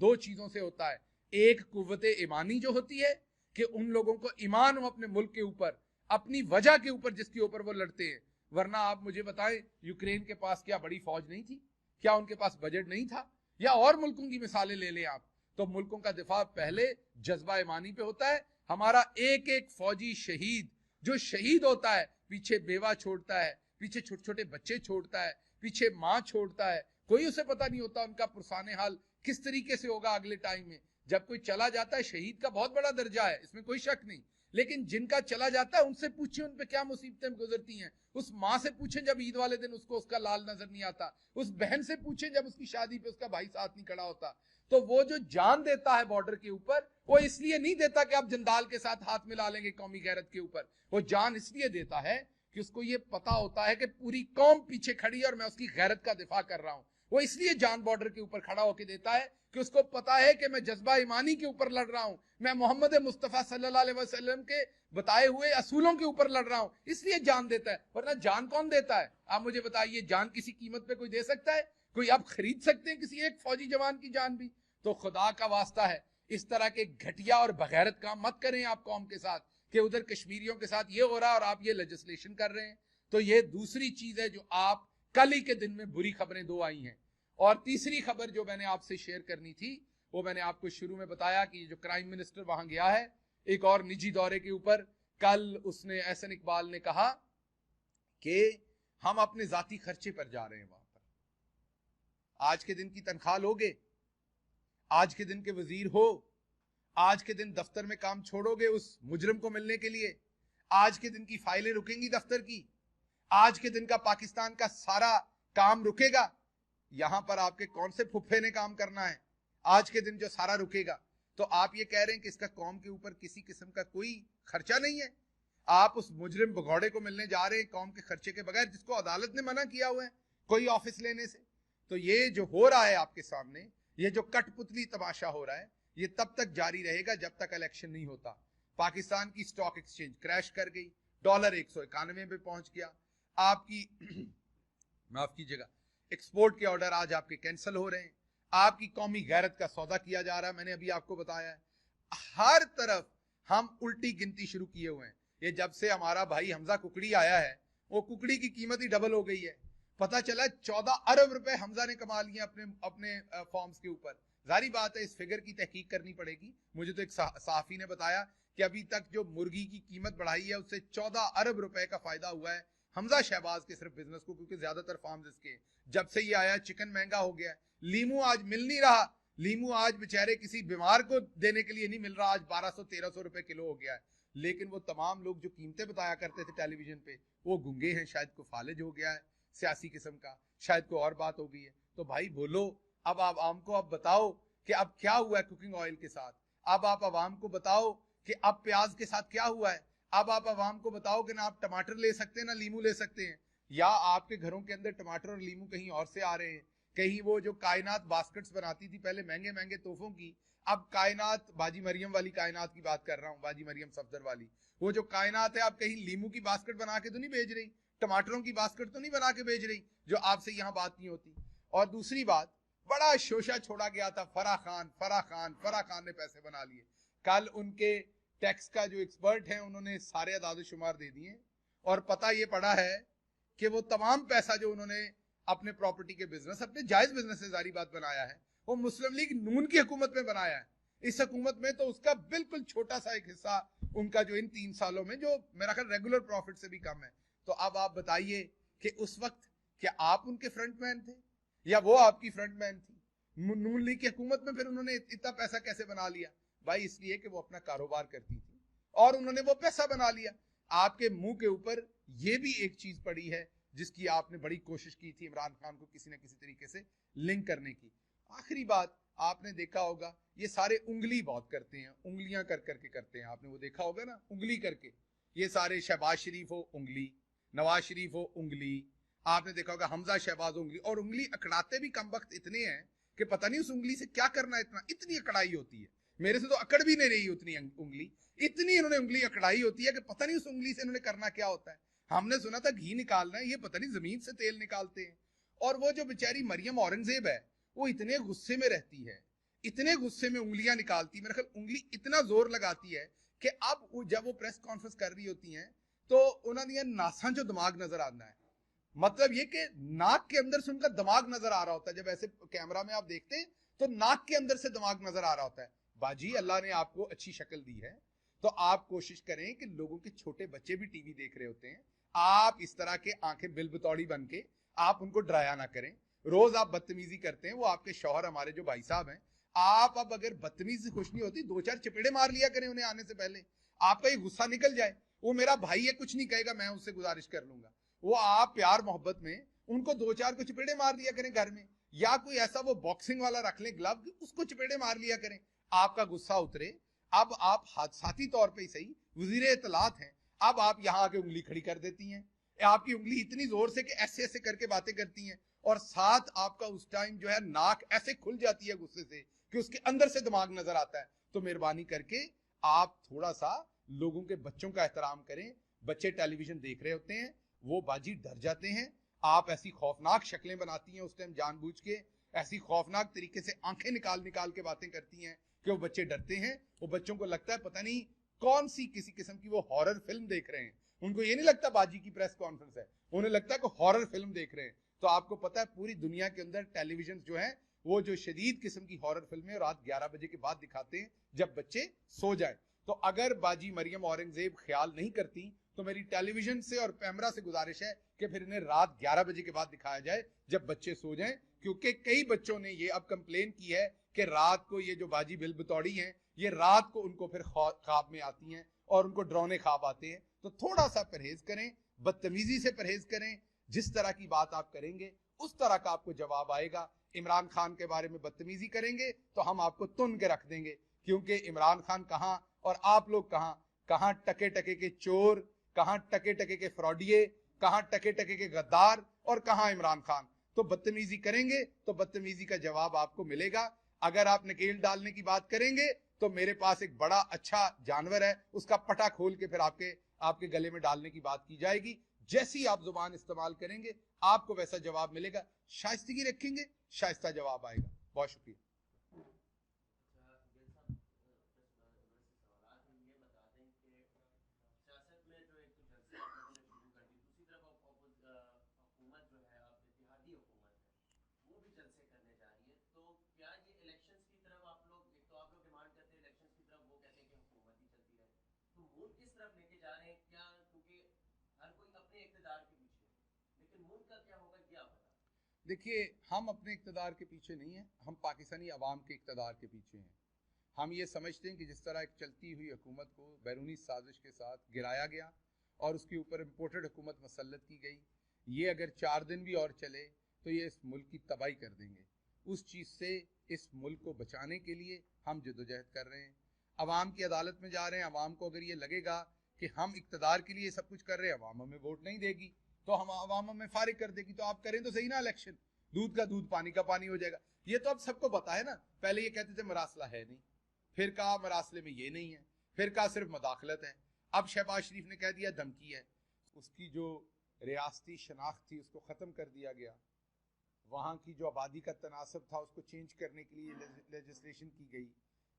2 چیزوں سے ہوتا ہے. ایک قوت ایمانی جو ہوتی ہے کہ ان لوگوں کو ایمان ہو اپنے ملک کے اوپر، اپنی وجہ کے اوپر جس کے اوپر وہ لڑتے ہیں. ورنہ آپ مجھے بتائیں یوکرین کے پاس کیا بڑی فوج نہیں تھی؟ کیا ان کے پاس بجٹ نہیں تھا؟ یا اور ملکوں کی مثالیں لے لیں آپ. تو ملکوں کا دفاع پہلے جذبہ ایمانی پہ ہوتا ہے. ہمارا ایک ایک فوجی شہید جو شہید ہوتا ہے، پیچھے بیوہ چھوڑتا ہے، پیچھے چھوٹے چھوٹے بچے چھوڑتا ہے، پیچھے ماں چھوڑتا ہے، कोई उसे पता नहीं होता उनका पुरसाने हाल किस तरीके से होगा अगले टाइम में। जब कोई चला जाता है, शहीद का बहुत बड़ा दर्जा है, इसमें कोई शक नहीं, लेकिन जिनका चला जाता है उनसे पूछिए उन पे क्या मुसीबतें गुजरती हैं। उस माँ से पूछें जब ईद वाले दिन उसको उसका लाल नजर नहीं आता, उस बहन से पूछें जब उसकी शादी पे उसका भाई साथ नहीं खड़ा होता। तो वो जो जान देता है बॉर्डर के ऊपर, वो इसलिए नहीं देता कि आप जंदाल के साथ हाथ मिला लेंगे कौमी गैरत के ऊपर। वो जान इसलिए देता है कि उसको ये पता होता है कि पूरी कौम पीछे खड़ी है और मैं उसकी गैरत का दिफा कर रहा हूं। वो इसलिए जान बॉर्डर के ऊपर खड़ा होकर देता है कि उसको पता है कि मैं जज्बा ईमानी के ऊपर लड़ रहा हूं, मैं मोहम्मद मुस्तफा सल्लल्लाहु अलैहि वसल्लम के बताए हुए असूलों के ऊपर लड़ रहा हूं, इसलिए जान देता है। वरना जान कौन देता है? आप मुझे बताइए, जान किसी कीमत पे कोई दे सकता है? कोई आप खरीद सकते हैं किसी एक फौजी जवान की जान भी? तो खुदा का वास्ता है, इस तरह के घटिया और बगैरत काम मत करें आप कौम के साथ कि उधर कश्मीरियों के साथ ये हो रहा है और आप ये लेजिस्लेशन कर रहे हैं। तो ये दूसरी चीज है जो आप कल ही के दिन में बुरी खबरें दो आई हैं। और तीसरी खबर जो मैंने आपसे शेयर करनी थी, वो मैंने आपको शुरू में बताया कि जो क्राइम मिनिस्टर वहां गया है एक और निजी दौरे के ऊपर, कल उसने एहसन इकबाल ने कहा कि हम अपने जाती खर्चे पर जा रहे हैं वहां पर। आज के दिन की तनख्वाह लोगे, आज के दिन के वजीर हो, आज के दिन दफ्तर में काम छोड़ोगे उस मुजरिम को मिलने के लिए, आज के दिन की फाइलें रुकेंगी दफ्तर की, आज के दिन का पाकिस्तान का सारा काम रुकेगा। यहां पर आपके कौन से फुफ्फे ने काम करना है? आज के दिन जो सारा रुकेगा। तो आप ये कह रहे हैं कि इसका कौम के ऊपर किसी किस्म का कोई खर्चा नहीं है? आप उस मुजरिम भगौड़े को मिलने जा रहे हैं कौम के खर्चे के बगैर, जिसको अदालत ने मना किया हुआ है कोई ऑफिस लेने से। तो ये जो हो रहा है आपके सामने, ये जो कठपुतली तमाशा हो रहा है, ये तब तक जारी रहेगा जब तक इलेक्शन नहीं होता। पाकिस्तान की स्टॉक एक्सचेंज क्रैश कर गई, डॉलर 191 पे पहुंच गया, आपकी माफ कीजिएगा एक्सपोर्ट के ऑर्डर आज आपके कैंसिल हो रहे हैं, आपकी कौमी गैरत का सौदा किया जा रहा है। मैंने अभी आपको बताया है, हर तरफ हम उल्टी गिनती शुरू किए हुए हैं। ये जब से हमारा भाई हमजा कुकड़ी आया है, वो कुकड़ी की कीमत ही डबल हो गई है। पता चला 14 अरब रुपए हमजा ने कमा लिए अपने अपने फॉर्म्स के ऊपर। जारी बात है इस फिगर की तहकीक करनी पड़ेगी। मुझे तो एक सहाफी ने बताया कि अभी तक जो मुर्गी की कीमत बढ़ाई है उससे 14 अरब रुपए का फायदा हुआ है हमजा शहबाज के सिर्फ बिजनेस को, क्योंकि ज्यादातर फार्म्स इसके। जब से ये आया चिकन महंगा हो गया, लीमू आज मिल नहीं रहा, लीमू आज बेचारे किसी बीमार को देने के लिए नहीं मिल रहा, आज 1200-1300 रुपए किलो हो गया है। लेकिन वो तमाम लोग जो कीमतें बताया करते थे टेलीविजन पे, वो गुंगे हैं, शायद को फालिज हो गया है सियासी किस्म का, शायद कोई और बात हो गई है। तो भाई बोलो, अब आप आवाम को अब बताओ कि अब क्या हुआ है कुकिंग ऑयल के साथ, अब आप आवाम को बताओ कि अब प्याज के साथ क्या हुआ है, अब आप आवाम को बताओ कि ना आप टमाटर ले सकते हैं ना लीमू ले सकते हैं, या आपके घरों के अंदर टमाटर और लीमू कहीं और से आ रहे हैं। कहीं वो जो कायनात बास्केट्स बनाती थी पहले महंगे महंगे तोहफों की, अब कायनात, बाजी मरियम वाली कायनात की बात कर रहा हूँ, बाजी मरियम सफदर वाली, वो जो कायनात है आप कहीं लीमू की बास्केट बना के तो नहीं भेज रही, टमाटरों की बास्केट तो नहीं बना के भेज रही, जो आपसे यहाँ बात नहीं होती। और दूसरी बात, बड़ा शोशा छोड़ा गया था फराह खान ने पैसे बना लिए। कल उनके टैक्स का जो एक्सपर्ट है उन्होंने सारे अदाद शुमार दे दिए और पता ये पड़ा है कि वो तमाम पैसा जो उन्होंने अपने प्रॉपर्टी के बिजनेस, अपने जायज बिजनेस से जारी बात बनाया है, वो मुस्लिम लीग नून की हुकूमत में बनाया है। इस हुकूमत में तो उसका बिल्कुल छोटा सा एक हिस्सा उनका जो इन 3 सालों में, जो मेरा ख्याल रेगुलर प्रॉफिट से भी कम है। तो अब आप बताइए कि उस वक्त क्या आप उनके फ्रंटमैन थे या वो आपकी फ्रंटमैन थी? नून लीग की हुकूमत में फिर उन्होंने इतना पैसा कैसे बना लिया? भाई इसलिए कि वो अपना कारोबार करती थी और उन्होंने वो पैसा बना लिया। आपके मुंह के ऊपर ये भी एक चीज पड़ी है जिसकी आपने बड़ी कोशिश की थी इमरान खान को किसी न किसी तरीके से लिंक करने की। आखिरी बात, आपने देखा होगा ये सारे उंगली बहुत करते हैं, उंगलियां कर करके करते हैं, आपने वो देखा होगा ना, उंगली करके। ये सारे शहबाज शरीफ हो उंगली, नवाज शरीफ हो उंगली, आपने देखा होगा हमजा शहबाज उंगली, और उंगली अकड़ाते भी कम वक्त इतने हैं कि पता नहीं उस उंगली से क्या करना, इतनी अकड़ाई होती है। मेरे से तो अकड़ भी नहीं रही उतनी उंगली, इतनी इन्होंने उंगली अकड़ाई होती है कि पता नहीं उस उंगली से इन्होंने करना क्या होता है। हमने सुना था घी निकालना है, ये पता नहीं जमीन से तेल निकालते हैं। और वो जो बेचारी मरियम औरंगजेब है, वो इतने गुस्से में रहती है, इतने गुस्से में उंगलियां निकालती है, मेरे ख्याल उंगली इतना जोर लगाती है कि अब जब वो प्रेस कॉन्फ्रेंस कर रही होती हैं तो उन्होंने नासा जो दिमाग नजर आना है, मतलब ये कि नाक के अंदर से उनका दिमाग नजर आ रहा होता है। जब ऐसे कैमरा में आप देखते हैं तो नाक के अंदर से दिमाग नजर आ रहा होता है। बाजी, अल्लाह ने आपको अच्छी शक्ल दी है तो आप कोशिश करें कि लोगों के छोटे बच्चे भी टीवी देख रहे होते हैं, आप इस तरह के आंखें बिल बतौड़ी बन के आप उनको डराया ना करें। रोज आप बदतमीजी करते हैं, वो आपके शौहर हमारे जो भाई साहब हैं, आप अब अगर बदतमीजी से खुश नहीं होती, 2-4 चपेड़े मार लिया करें उन्हें आने से पहले, आपका ये गुस्सा निकल जाए। वो मेरा भाई है, कुछ नहीं कहेगा, मैं उससे गुजारिश कर लूंगा। वो आप प्यार मोहब्बत में उनको 2-4 को चपेड़े मार दिया करें घर में, या कोई ऐसा वो बॉक्सिंग वाला रख ले ग्लव, उसको चपेड़े मार लिया करें, आपका गुस्सा उतरे। अब आप हादसाती तौर पे ही सही वजीर इत्तलात हैं, अब आप यहाँ आके उंगली खड़ी कर देती हैं, आपकी उंगली इतनी जोर से कि ऐसे ऐसे करके बातें करती हैं, और साथ आपका उस टाइम जो है नाक ऐसे खुल जाती है गुस्से से कि उसके अंदर से दिमाग नजर आता है। तो मेहरबानी करके आप थोड़ा सा लोगों के बच्चों का एहतराम करें। बच्चे टेलीविजन देख रहे होते हैं, वो बाजी डर जाते हैं, आप ऐसी खौफनाक शक्लें बनाती हैं उस टाइम जानबूझ के, ऐसी खौफनाक तरीके से आंखें निकाल निकाल के बातें करती हैं कि वो बच्चे डरते हैं। वो बच्चों को लगता है पता नहीं कौन सी किसी किस्म की वो हॉरर फिल्म देख रहे हैं। उनको ये नहीं लगता बाजी की प्रेस कॉन्फ्रेंस है, उन्हें लगता है कि हॉरर फिल्म देख रहे हैं। तो आपको पता है पूरी दुनिया के अंदर टेलीविजन जो है वो जो शदीद किस्म की हॉरर फिल्में रात 11 बजे के बाद दिखाते हैं जब बच्चे सो जाए। तो अगर बाजी मरियम औरंगजेब ख्याल नहीं करती तो मेरी टेलीविजन से और पैमरा से गुजारिश है कि फिर इन्हें रात 11 बजे के बाद दिखाया जाए जब बच्चे सो जाएं, क्योंकि कई बच्चों ने ये अब कंप्लेन की है कि रात को ये जो बाजी बिल बतौड़ी हैं ये रात को उनको फिर ख्वाब में आती हैं और उनको डरावने ख्वाब आते हैं। तो थोड़ा सा परहेज करें, बदतमीजी से परहेज करें। जिस तरह की बात आप करेंगे उस तरह का आपको जवाब आएगा। इमरान खान के बारे में बदतमीजी करेंगे तो हम आपको तुन के रख देंगे, क्योंकि इमरान खान कहां और आप लोग कहां, कहां टके टके के चोर, कहां टके टके के फ्रॉडिये, कहां टके टके के गद्दार, और कहां इमरान खान। तो बदतमीजी करेंगे तो बदतमीजी का जवाब आपको मिलेगा। अगर आप नकेल डालने की बात करेंगे तो मेरे पास एक बड़ा अच्छा जानवर है, उसका पटा खोल के फिर आपके गले में डालने की बात की जाएगी। जैसी आप जुबान इस्तेमाल करेंगे आपको वैसा जवाब मिलेगा। शाइस्तगी रखेंगे, शाइस्ता जवाब आएगा। बहुत शुक्रिया। देखिए, हम अपने इक़्तिदार के पीछे नहीं हैं, हम पाकिस्तानी अवाम के इक़्तिदार के पीछे हैं। हम ये समझते हैं कि जिस तरह एक चलती हुई हुकूमत को बैरूनी साजिश के साथ गिराया गया और उसके ऊपर इम्पोर्टेड हुकूमत मसल्लत की गई, ये अगर 4 दिन भी और चले तो ये इस मुल्क की तबाही कर देंगे। उस चीज़ से इस मुल्क को बचाने के लिए हम जदोजहद कर रहे हैं, अवाम की अदालत में जा रहे हैं। अवाम को अगर ये लगेगा कि हम इक़्तिदार के लिए सब कुछ कर रहे हैं, अवाम हमें वोट नहीं देगी तो हम अवाम हमें फारिग कर देगी, तो आप करें तो सही ना इलेक्शन, दूध का दूध पानी का पानी हो जाएगा। ये तो अब सबको पता है ना। पहले ये कहते थे मरासला है नहीं, फिर कहा मरासले में ये नहीं है, फिर कहा सिर्फ मदाखलत है, अब शहबाज शरीफ ने कह दिया धमकी है। उसकी जो रियासती शनाख्त थी उसको ख़त्म कर दिया गया, वहाँ की जो आबादी का तनासब था उसको चेंज करने के लिए लेजिस्लेशन की गई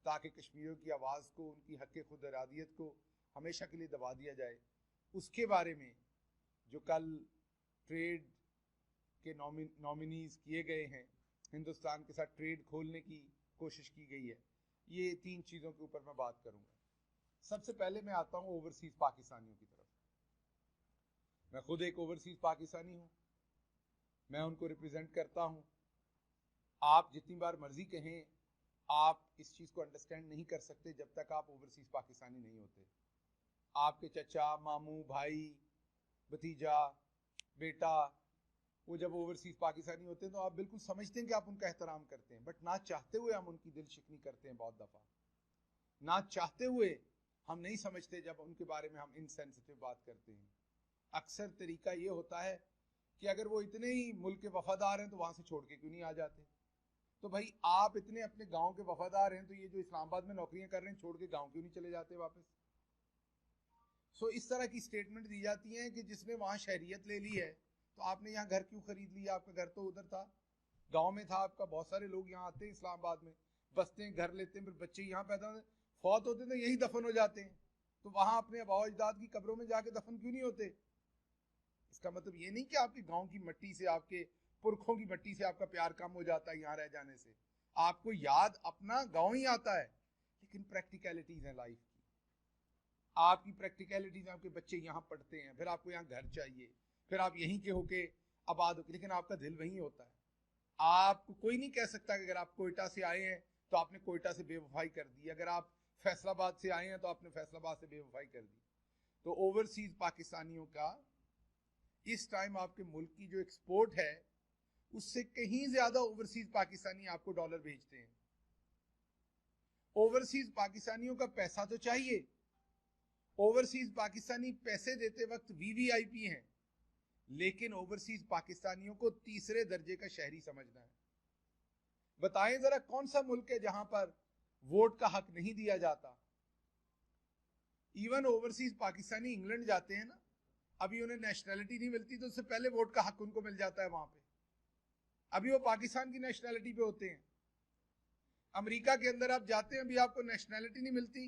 ताकि कश्मीरियों की आवाज़ को, उनकी हक़ खुद इरादियत को हमेशा के लिए दबा दिया जाए। उसके बारे में जो कल ट्रेड के नॉमिनीज किए गए हैं, हिंदुस्तान के साथ ट्रेड खोलने की कोशिश की गई है, ये 3 चीज़ों के ऊपर मैं बात करूंगा। सबसे पहले मैं आता हूँ ओवरसीज पाकिस्तानियों की तरफ। मैं खुद एक ओवरसीज पाकिस्तानी हूँ, मैं उनको रिप्रेजेंट करता हूँ। आप जितनी बार मर्जी कहें, आप इस चीज़ को अंडरस्टैंड नहीं कर सकते जब तक आप ओवरसीज पाकिस्तानी नहीं होते। आपके चचा, मामू, भाई, भतीजा, बेटा, वो जब ओवरसीज पाकिस्तानी होते हैं तो आप बिल्कुल समझते हैं कि आप उनका एहतराम करते हैं, बट ना चाहते हुए हम उनकी दिल शिकनी करते हैं। बहुत दफ़ा ना चाहते हुए हम नहीं समझते जब उनके बारे में हम इनसेंसिटिव बात करते हैं। अक्सर तरीका ये होता है कि अगर वो इतने ही मुल्क के वफादार हैं तो वहाँ से छोड़ के क्यों नहीं आ जाते। तो भाई आप इतने अपने गाँव के वफादार हैं तो ये जो इस्लामाबाद में नौकरियाँ कर रहे हैं छोड़ के गाँव क्यों नहीं चले जाते वापस। सो इस तरह की स्टेटमेंट दी जाती हैं कि जिसने वहाँ शहरियत ले ली है तो आपने यहाँ घर क्यों खरीद लिया, आपका घर तो उधर था, गांव में था आपका। बहुत सारे लोग यहाँ आते हैं इस्लामाबाद में, बसते हैं, घर लेते हैं, फिर बच्चे यहाँ पैदा होते, फौत होते हैं तो यही दफन हो जाते हैं। तो वहाँ अपने आबा अजदाद की कब्रों में जाके दफन क्यों नहीं होते। इसका मतलब ये नहीं कि आपके गाँव की मिट्टी से, आपके पुरखों की मिट्टी से आपका प्यार कम हो जाता है यहाँ रह जाने से। आपको याद अपना गाँव ही आता है, लेकिन प्रैक्टिकलिटीज है लाइफ की। आपकी प्रैक्टिकलिटीज, आपके बच्चे यहाँ पढ़ते हैं, फिर आपको यहाँ घर चाहिए, फिर आप यहीं के होके आबाद होके, लेकिन आपका दिल वहीं होता है। आपको कोई नहीं कह सकता कि अगर आप कोयटा से आए हैं तो आपने कोयटा से बेवफाई कर दी, अगर आप फैसलाबाद से आए हैं तो आपने फैसलाबाद से बेवफाई कर दी। तो ओवरसीज पाकिस्तानियों का इस टाइम आपके मुल्क की जो एक्सपोर्ट है उससे कहीं ज्यादा ओवरसीज पाकिस्तानी आपको डॉलर भेजते हैं। ओवरसीज पाकिस्तानियों का पैसा तो चाहिए, ओवरसीज पाकिस्तानी पैसे देते वक्त वीवीआईपी हैं, लेकिन ओवरसीज पाकिस्तानियों को तीसरे दर्जे का शहरी समझना है। बताएं जरा कौन सा मुल्क है जहां पर वोट का हक नहीं दिया जाता। इवन ओवरसीज पाकिस्तानी इंग्लैंड जाते हैं ना, अभी उन्हें नेशनैलिटी नहीं मिलती तो उससे पहले वोट का हक उनको मिल जाता है वहां पे, अभी वो पाकिस्तान की नेशनैलिटी पे होते हैं। अमेरिका के अंदर आप जाते हैं, अभी आपको नेशनैलिटी नहीं मिलती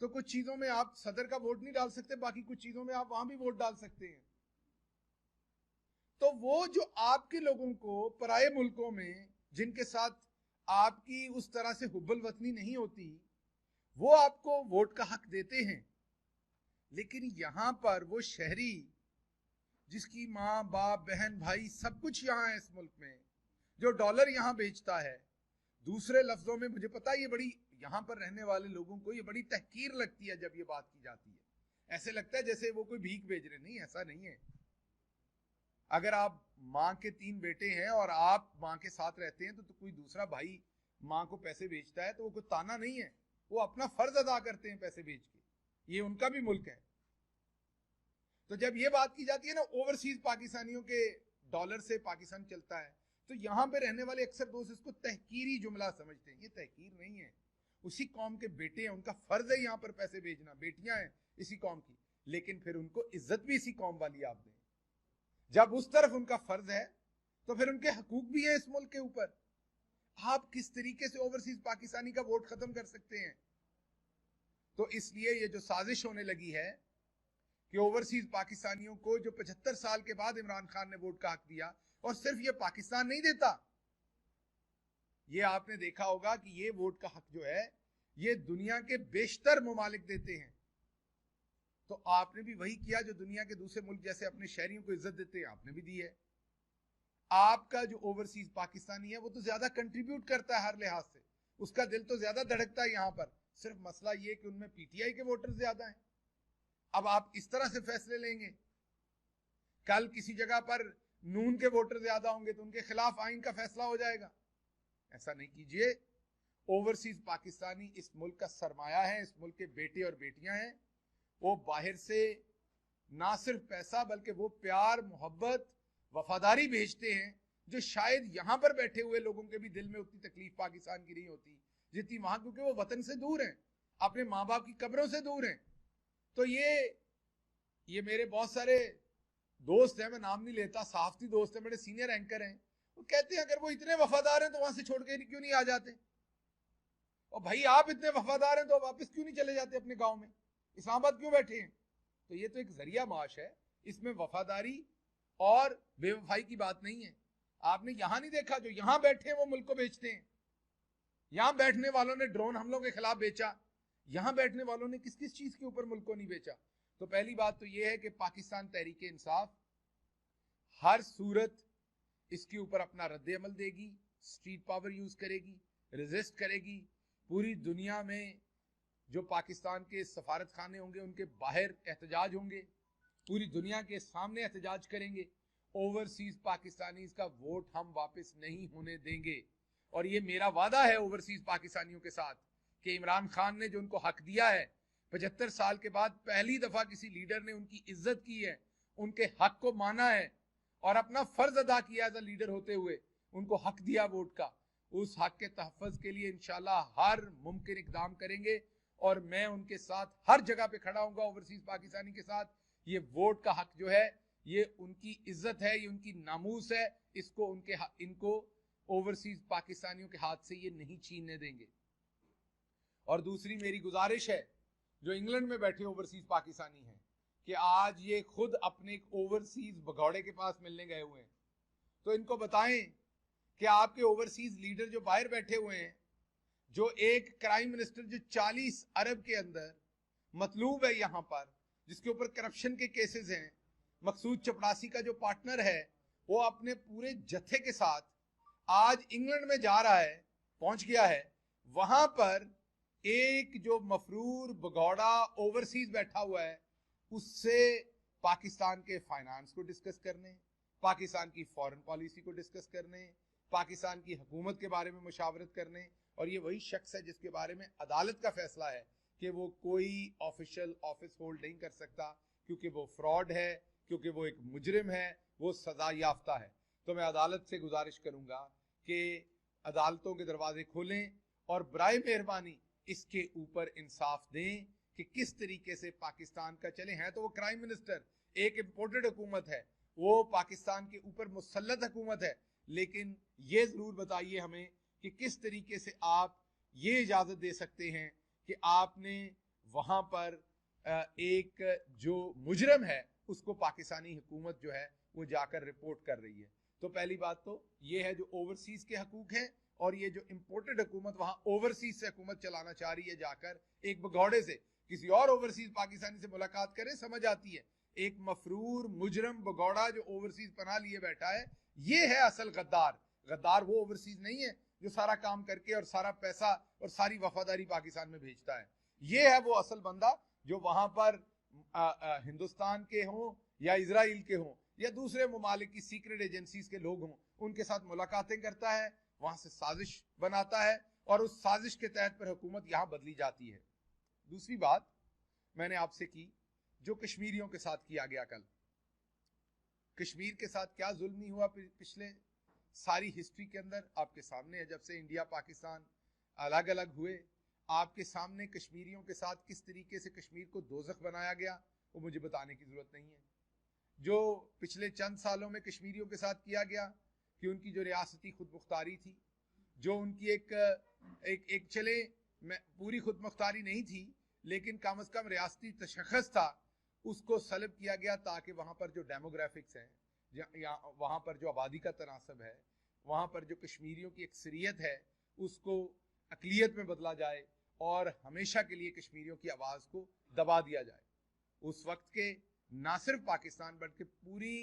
तो कुछ चीजों में आप सदर का वोट नहीं डाल सकते, बाकी कुछ चीजों में आप वहां भी वोट डाल सकते हैं। तो वो जो आपके लोगों को पराये मुल्कों में जिनके साथ आपकी उस तरह से हुब्बुल वतनी नहीं होती, वो आपको वोट का हक देते हैं। लेकिन यहां पर वो शहरी जिसकी माँ बाप बहन भाई सब कुछ यहां है इस मुल्क में, जो डॉलर यहां बेचता है, दूसरे लफ्जों में मुझे पता है ये बड़ी यहां पर रहने वाले लोगों को ये बड़ी तहकीर लगती है जब ये बात की जाती है, ऐसे लगता है जैसे वो कोई भीख भेज रहे। नहीं, ऐसा नहीं है। अगर आप माँ के 3 बेटे हैं और आप माँ के साथ रहते हैं तो कोई दूसरा भाई माँ को पैसे बेचता है तो वो कोई ताना नहीं है, वो अपना फर्ज अदा करते हैं पैसे बेच के, ये उनका भी मुल्क है। तो जब ये बात की जाती है ना ओवरसीज पाकिस्तानियों के डॉलर से पाकिस्तान चलता है, तो यहां पे रहने वाले अक्सर दोस्त इसको तहकीरी जुमला समझते हैं। ये तहकीर नहीं है, उसी कौम के बेटे हैं, उनका फर्ज है यहाँ पर पैसे भेजना, बेटियां हैं इसी कौम की, लेकिन फिर उनको इज्जत भी इसी कौम वाली आप दें। जब उस तरफ उनका फर्ज है तो फिर उनके हकूक भी हैं इस मुल्क के ऊपर। आप किस तरीके से ओवरसीज पाकिस्तानी का वोट खत्म कर सकते हैं? तो इसलिए ये जो साजिश होने लगी है कि ओवरसीज पाकिस्तानियों को जो 75 साल के बाद इमरान खान ने वोट का हक दिया, और सिर्फ ये पाकिस्तान नहीं देता, ये आपने देखा होगा कि ये वोट का हक जो है ये दुनिया के बेशतर ममालिक देते हैं। तो आपने भी वही किया जो दुनिया के दूसरे मुल्क जैसे अपने शहरियों को इज्जत देते हैं, आपने भी दी है। आपका जो ओवरसीज पाकिस्तानी है वो तो ज्यादा कंट्रीब्यूट करता है हर लिहाज से, उसका दिल तो ज्यादा धड़कता है यहां पर, सिर्फ मसला ये कि उनमें पीटीआई के वोटर ज्यादा हैं। अब आप इस तरह से फैसले लेंगे, कल किसी जगह पर नून के वोटर ज्यादा होंगे तो उनके खिलाफ आइन का फैसला हो जाएगा। ऐसा नहीं कीजिए। ओवरसीज पाकिस्तानी इस मुल्क का सरमाया है, इस मुल्क के बेटे और बेटियां हैं। वो बाहर से ना सिर्फ पैसा बल्कि वो प्यार मोहब्बत वफादारी भेजते हैं जो शायद यहां पर बैठे हुए लोगों के भी दिल में उतनी तकलीफ पाकिस्तान की नहीं होती जितनी वहां, क्योंकि वो वतन से दूर हैं, अपने माँ बाप की कब्रों से दूर हैं। तो ये मेरे बहुत सारे दोस्त हैं, मैं नाम नहीं लेता, सहाफती दोस्त हैं, बड़े सीनियर एंकर हैं, वो कहते हैं अगर वो इतने वफादार हैं तो वहां से छोड़ के क्यों नहीं आ जाते? और भाई आप इतने वफादार हैं तो वापस क्यों नहीं चले जाते अपने गांव में, इस्लामाबाद क्यों बैठे हैं? तो ये तो एक जरिया माश है, इसमें वफादारी और बेवफाई की बात नहीं है। आपने यहां नहीं देखा जो यहां बैठे हैं वो मुल्क को बेचते हैं। यहां बैठने वालों ने ड्रोन हमलों के खिलाफ बेचा, यहां बैठने वालों ने किस किस चीज के ऊपर मुल्क को नहीं बेचा? तो पहली बात तो यह है कि पाकिस्तान तहरीक इंसाफ हर सूरत इसके ऊपर अपना रद्द अमल देगी, स्ट्रीट पावर यूज करेगी, रेजिस्ट करेगी। पूरी दुनिया में जो पाकिस्तान के सफारत खाने होंगे उनके बाहर एहतजाज होंगे, पूरी दुनिया के सामने एहतजाज करेंगे। ओवरसीज पाकिस्तानीज का वोट हम वापस नहीं होने देंगे, और ये मेरा वादा है ओवरसीज पाकिस्तानियों के साथ कि इमरान खान ने जो उनको हक दिया है, 75 साल के बाद पहली दफा किसी लीडर ने उनकी इज्जत की है, उनके हक को माना है और अपना फर्ज अदा किया एज अ लीडर होते हुए, उनको हक दिया वोट का। उस हक के तहफ़्फ़ुज़ के लिए इंशाल्लाह हर मुमकिन इक़दाम करेंगे, और मैं उनके साथ हर जगह पे खड़ा हूंगा ओवरसीज पाकिस्तानी के साथ। ये वोट का हक जो है ये उनकी इज्जत है, ये उनकी नामूस है, इसको इनको ओवरसीज पाकिस्तानियों के हाथ से ये नहीं छीनने देंगे। और दूसरी मेरी गुजारिश है जो इंग्लैंड में बैठे ओवरसीज पाकिस्तानी हैं कि आज ये खुद अपने एक ओवरसीज भगौड़े के पास मिलने गए हुए हैं, तो इनको बताएं कि आपके ओवरसीज लीडर जो बाहर बैठे हुए हैं, जो एक क्राइम मिनिस्टर जो 40 अरब के अंदर मतलूब है यहां पर, जिसके ऊपर करप्शन के केसेस हैं, मकसूद चपड़ासी का जो पार्टनर है, वो अपने पूरे जत्थे के साथ आज इंग्लैंड में जा रहा है, पहुंच गया है, वहां पर एक जो मफरूर भगौड़ा ओवरसीज बैठा हुआ है, उससे पाकिस्तान के फाइनेंस को डिस्कस करने, पाकिस्तान की फॉरेन पॉलिसी को डिस्कस करने, पाकिस्तान की हुकूमत के बारे में मुशावरत करने। और ये वही शख्स है जिसके बारे में अदालत का फैसला है कि वो कोई ऑफिशियल ऑफिस होल्ड नहीं कर सकता, क्योंकि वो फ्रॉड है, क्योंकि वो एक मुजरिम है, वो सजा याफ्ता है। तो मैं अदालत से गुजारिश करूंगा कि अदालतों के दरवाजे खोलें और बराए मेहरबानी इसके ऊपर इंसाफ दें कि किस तरीके से पाकिस्तान का चले। हैं तो वो क्राइम मिनिस्टर, एक इम्पोर्टेड हुकूमत है, वो पाकिस्तान के ऊपर मुसल्लत हुकूमत है, लेकिन ये जरूर बताइए हमें कि किस तरीके से आप ये इजाजत दे सकते हैं कि आपने वहां पर एक जो मुजरम है उसको पाकिस्तानी हुकूमत जो है वो जाकर रिपोर्ट कर रही है। तो पहली बात तो ये है जो ओवरसीज के हकूक हैं, और ये जो इम्पोर्टेड हुकूमत वहां ओवरसीज से हुकूमत चलाना चाह रही है, जाकर एक भगौड़े से किसी और ओवरसीज पाकिस्तानी से मुलाकात करे, समझ आती है। एक मफरूर मुजरम भगौड़ा जो ओवरसीज पनाह लिए बैठा है, ये है असल गद्दार। गद्दार वो ओवरसीज नहीं है जो सारा काम करके और सारा पैसा और सारी वफादारी पाकिस्तान में भेजता है। ये है वो असल बंदा जो वहां पर हिंदुस्तान के हों या इजराइल के हों या दूसरे ममालिक की सीक्रेट एजेंसीज के लोग हों, उनके साथ मुलाकातें करता है, वहां से साजिश बनाता है, और उस साजिश के तहत पर हुकूमत यहां बदली जाती है। दूसरी बात मैंने आपसे की, जो कश्मीरियों के साथ किया गया कल, कश्मीर के साथ क्या जुल्म नहीं हुआ पिछले सारी हिस्ट्री के अंदर, आपके सामने है। जब से इंडिया पाकिस्तान अलग अलग हुए, आपके सामने कश्मीरियों के साथ किस तरीके से कश्मीर को दोज़ख बनाया गया, वो मुझे बताने की जरूरत नहीं है। जो पिछले चंद सालों में कश्मीरियों के साथ किया गया कि उनकी जो रियासती खुद मुख्तारी थी, जो उनकी एक चले पूरी खुद मुख्तारी नहीं थी, लेकिन कम अज कम रियासती तशख़्ख़ुस था, उसको सलब किया गया ताकि वहाँ पर जो डेमोग्राफिक्स हैं, या वहाँ पर जो आबादी का तनासब है, वहाँ पर जो कश्मीरियों की अक्सरियत है, उसको अक़लियत में बदला जाए और हमेशा के लिए कश्मीरियों की आवाज़ को दबा दिया जाए। उस वक्त के ना सिर्फ पाकिस्तान बल्कि पूरी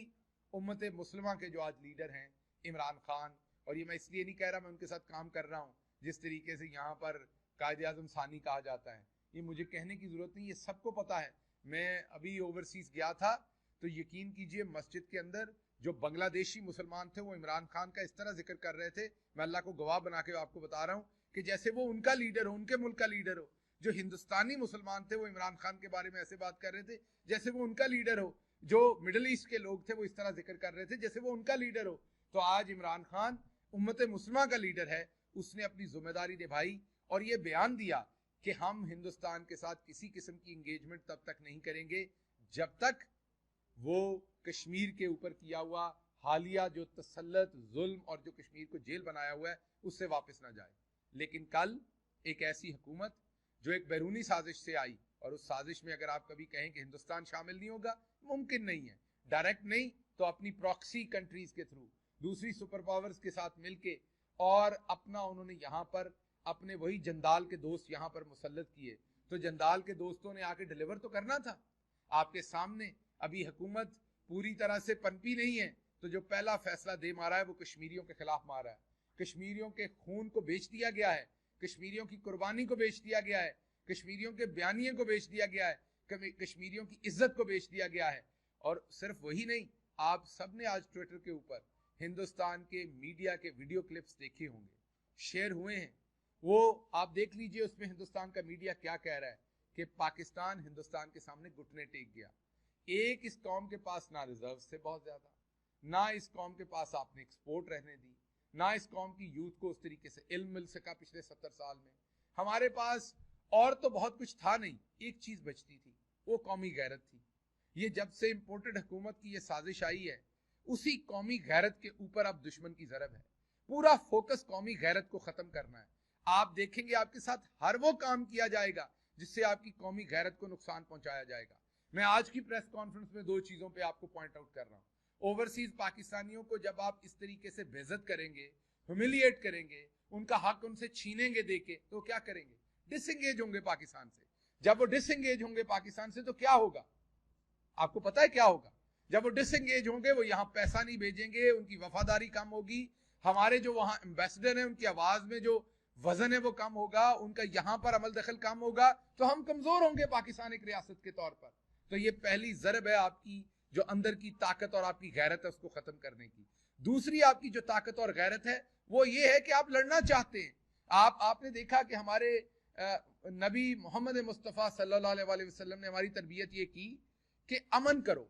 उम्मत मुस्लिमा के जो आज लीडर हैं, इमरान खान, और ये मैं इसलिए नहीं कह रहा मैं उनके साथ काम कर रहा हूँ, जिस तरीके से यहाँ पर कायदे आज़म सानी कहा जाता है, ये मुझे कहने की ज़रूरत नहीं, ये सबको पता है। मैं अभी ओवरसीज गया था तो यकीन कीजिए मस्जिद के अंदर जो बांग्लादेशी मुसलमान थे वो इमरान खान का इस तरह जिक्र कर रहे थे, मैं अल्लाह को गवाह बना के आपको बता रहा हूँ, कि जैसे वो उनका लीडर हो, उनके मुल्क का लीडर हो। जो हिंदुस्तानी मुसलमान थे वो इमरान खान के बारे में ऐसे बात कर रहे थे जैसे वो उनका लीडर हो। जो मिडिल ईस्ट के लोग थे वो इस तरह जिक्र कर रहे थे जैसे वो उनका लीडर हो। तो आज इमरान खान उम्मत मुस्लिमा का लीडर है, उसने अपनी जिम्मेदारी निभाई और ये बयान दिया कि हम हिंदुस्तान के साथ किसी किस्म की इंगेजमेंट तब तक नहीं करेंगे जब तक वो कश्मीर के ऊपर किया हुआ हालिया जो तसल्लुत, जुल्म और जो कश्मीर को जेल बनाया हुआ है उससे वापस ना जाए। लेकिन कल एक ऐसी हुकूमत जो एक बैरूनी साजिश से आई, और उस साजिश में अगर आप कभी कहें कि हिंदुस्तान शामिल नहीं होगा, मुमकिन नहीं है, डायरेक्ट नहीं तो अपनी प्रॉक्सी कंट्रीज के थ्रू दूसरी सुपर पावर्स के साथ मिलके, और अपना उन्होंने यहाँ पर अपने वही जंदाल के दोस्त यहाँ पर मुसल्लत किए। तो जंदाल के दोस्तों ने आके डिलीवर तो करना था। आपके सामने अभी हुकूमत पूरी तरह से पनपी नहीं है, तो जो पहला फैसला दे मारा है वो कश्मीरियों के खिलाफ मारा है। कश्मीरियों के खून को बेच दिया गया है, कश्मीरियों की कुर्बानी को बेच दिया गया है, कश्मीरियों के बयानिए को बेच दिया गया है, कश्मीरियों की इज्जत को बेच दिया गया है। और सिर्फ वही नहीं, आप सब ने आज ट्विटर के ऊपर हिंदुस्तान के मीडिया के वीडियो क्लिप्स देखे होंगे, शेयर हुए हैं, वो आप देख लीजिए। उसमें हिंदुस्तान का मीडिया क्या कह रहा है कि पाकिस्तान हिंदुस्तान के सामने घुटने टेक गया। एक, इस कौम के पास ना रिजर्व से बहुत ज्यादा, ना इस कौम के पास आपने एक्सपोर्ट रहने दी, ना इस कौम की यूथ को उस तरीके से इल्म मिल सका पिछले 70 साल में। हमारे पास और तो बहुत कुछ था नहीं, एक चीज बचती थी, वो कौमी गैरत थी। ये जब से इंपोर्टेड हुकूमत की ये साजिश आई है, उसी कौमी गैरत के ऊपर अब दुश्मन की जरब है। पूरा फोकस कौमी गैरत को खत्म करना है। आप देखेंगे आपके साथ हर वो काम किया जाएगा जिससे आपकी कौमी गैरत को नुकसान पहुंचाया जाएगा। मैं आज की प्रेस कॉन्फ्रेंस में दो चीजों पे आपको पॉइंट आउट कर रहा हूं। ओवरसीज पाकिस्तानियों को जब आप इस तरीके से बेइज्जत करेंगे, ह्यूमिलिएट करेंगे, उनका हक उनसे छीनेंगे देके, तो क्या करेंगे? डिसएंगेज होंगे पाकिस्तान से। जब वो डिसएंगेज होंगे पाकिस्तान से तो क्या होगा? आपको पता है क्या होगा? जब वो डिसएंगेज होंगे, वो यहां पैसा नहीं भेजेंगे, उनकी वफादारी कम होगी, ہمارے جو وہاں ایمبیسڈر ہیں ان کی آواز میں جو وزن ہے وہ کم ہوگا, ان کا یہاں پر عمل دخل کم ہوگا, تو ہم کمزور ہوں گے پاکستان ایک ریاست کے طور پر. تو یہ پہلی ضرب ہے آپ کی جو اندر کی طاقت اور آپ کی غیرت ہے اس کو ختم کرنے کی. دوسری آپ کی جو طاقت اور غیرت ہے وہ یہ ہے کہ آپ لڑنا چاہتے ہیں. آپ نے دیکھا کہ ہمارے نبی محمد مصطفیٰ صلی اللہ علیہ وسلم نے ہماری تربیت یہ کی کہ امن کرو,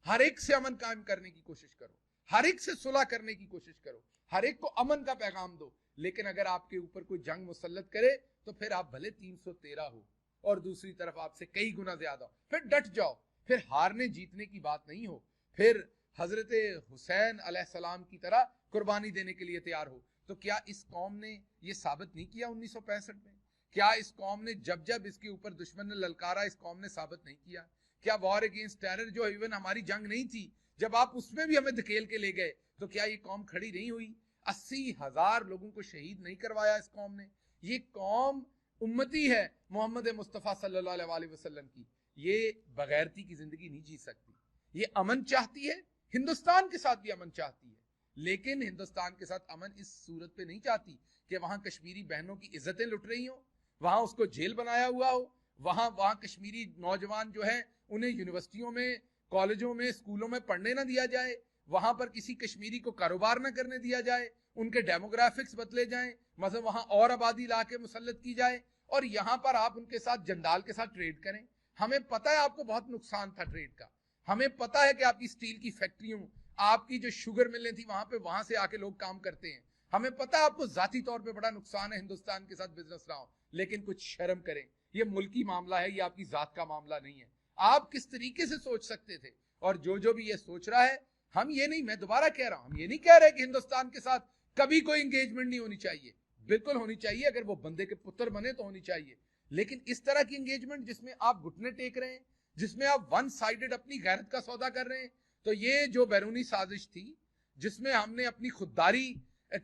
ہر ایک سے امن قائم کرنے کی کوشش کرو, ہر ایک سے صلح کرنے کی کوشش کرو, ہر ایک کو امن کا پیغام دو. لیکن اگر آپ کے اوپر کوئی جنگ مسلط کرے تو پھر آپ بھلے 313 ہو اور دوسری طرف آپ سے کئی گنا زیادہ ہو, پھر ڈٹ جاؤ, پھر ہارنے جیتنے کی بات نہیں ہو, پھر حضرت حسین علیہ السلام کی طرح قربانی دینے کے لیے تیار ہو. تو کیا اس قوم نے یہ ثابت نہیں کیا 1965 میں؟ کیا اس قوم نے جب جب اس کے اوپر دشمن نے للکارا اس قوم نے ثابت نہیں کیا؟ کیا وار اگینسٹ ٹیرر جو ایون ہماری جنگ نہیں تھی, جب آپ اس میں بھی ہمیں دھکیل کے لے گئے تو کیا یہ قوم کھڑی نہیں ہوئی؟ 80,000 لوگوں کو شہید نہیں کروایا اس قوم نے. یہ قوم امتی ہے محمد مصطفیٰ صلی اللہ علیہ وسلم کی, یہ بغیرتی کی زندگی نہیں جی سکتی. یہ امن چاہتی ہے, ہندوستان کے ساتھ بھی امن چاہتی ہے, لیکن ہندوستان کے ساتھ امن اس صورت پہ نہیں چاہتی کہ وہاں کشمیری بہنوں کی عزتیں لٹ رہی ہوں, وہاں اس کو جیل بنایا ہوا ہو, وہاں کشمیری نوجوان جو ہیں انہیں یونیورسٹیوں میں, کالجوں میں, اسکولوں میں پڑھنے نہ دیا جائے, وہاں پر کسی کشمیری کو کاروبار نہ کرنے دیا جائے, ان کے ڈیموگرافکس بدلے جائیں, مثلا وہاں اور آبادی لا کے مسلط کی جائے, اور یہاں پر آپ ان کے ساتھ جندال کے ساتھ ٹریڈ کریں. ہمیں پتا ہے آپ کو بہت نقصان تھا ٹریڈ کا, ہمیں پتا ہے کہ آپ کی سٹیل کی فیکٹریوں, آپ کی جو شوگر ملیں تھی وہاں سے آ کے لوگ کام کرتے ہیں, ہمیں پتا ہے آپ کو ذاتی طور پہ بڑا نقصان ہے ہندوستان کے ساتھ بزنس رہا ہو, لیکن کچھ شرم کریں, یہ ملکی معاملہ ہے, یہ آپ کی ذات کا معاملہ نہیں ہے. آپ کس طریقے سے سوچ سکتے تھے, اور جو بھی یہ سوچ رہا ہے, ہم یہ نہیں, میں دوبارہ کہہ رہا ہوں, ہم یہ نہیں کہہ رہے کہ ہندوستان کے ساتھ کبھی کوئی انگیجمنٹ نہیں ہونی چاہیے, بالکل ہونی چاہیے, اگر وہ بندے کے پتر بنے تو ہونی چاہیے, لیکن اس طرح کی انگیجمنٹ جس میں آپ گھٹنے ٹیک رہے ہیں, جس میں آپ ون سائیڈڈ اپنی غیرت کا سودا کر رہے ہیں, تو یہ جو بیرونی سازش تھی جس میں ہم نے اپنی خودداری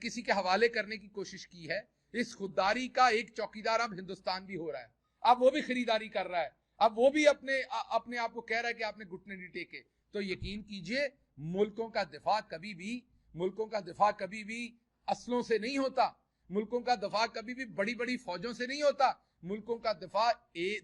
کسی کے حوالے کرنے کی کوشش کی ہے, اس خودداری کا ایک چوکیدار اب ہندوستان بھی ہو رہا ہے, اب وہ بھی خریداری کر رہا ہے, اب وہ بھی اپنے آپ کو کہہ رہا ہے کہ آپ نے گھٹنے نہیں ٹیکے. تو یقین کیجئے ملکوں کا دفاع کبھی بھی اسلحوں سے نہیں ہوتا, ملکوں کا دفاع کبھی بھی بڑی بڑی فوجوں سے نہیں ہوتا, ملکوں کا دفاع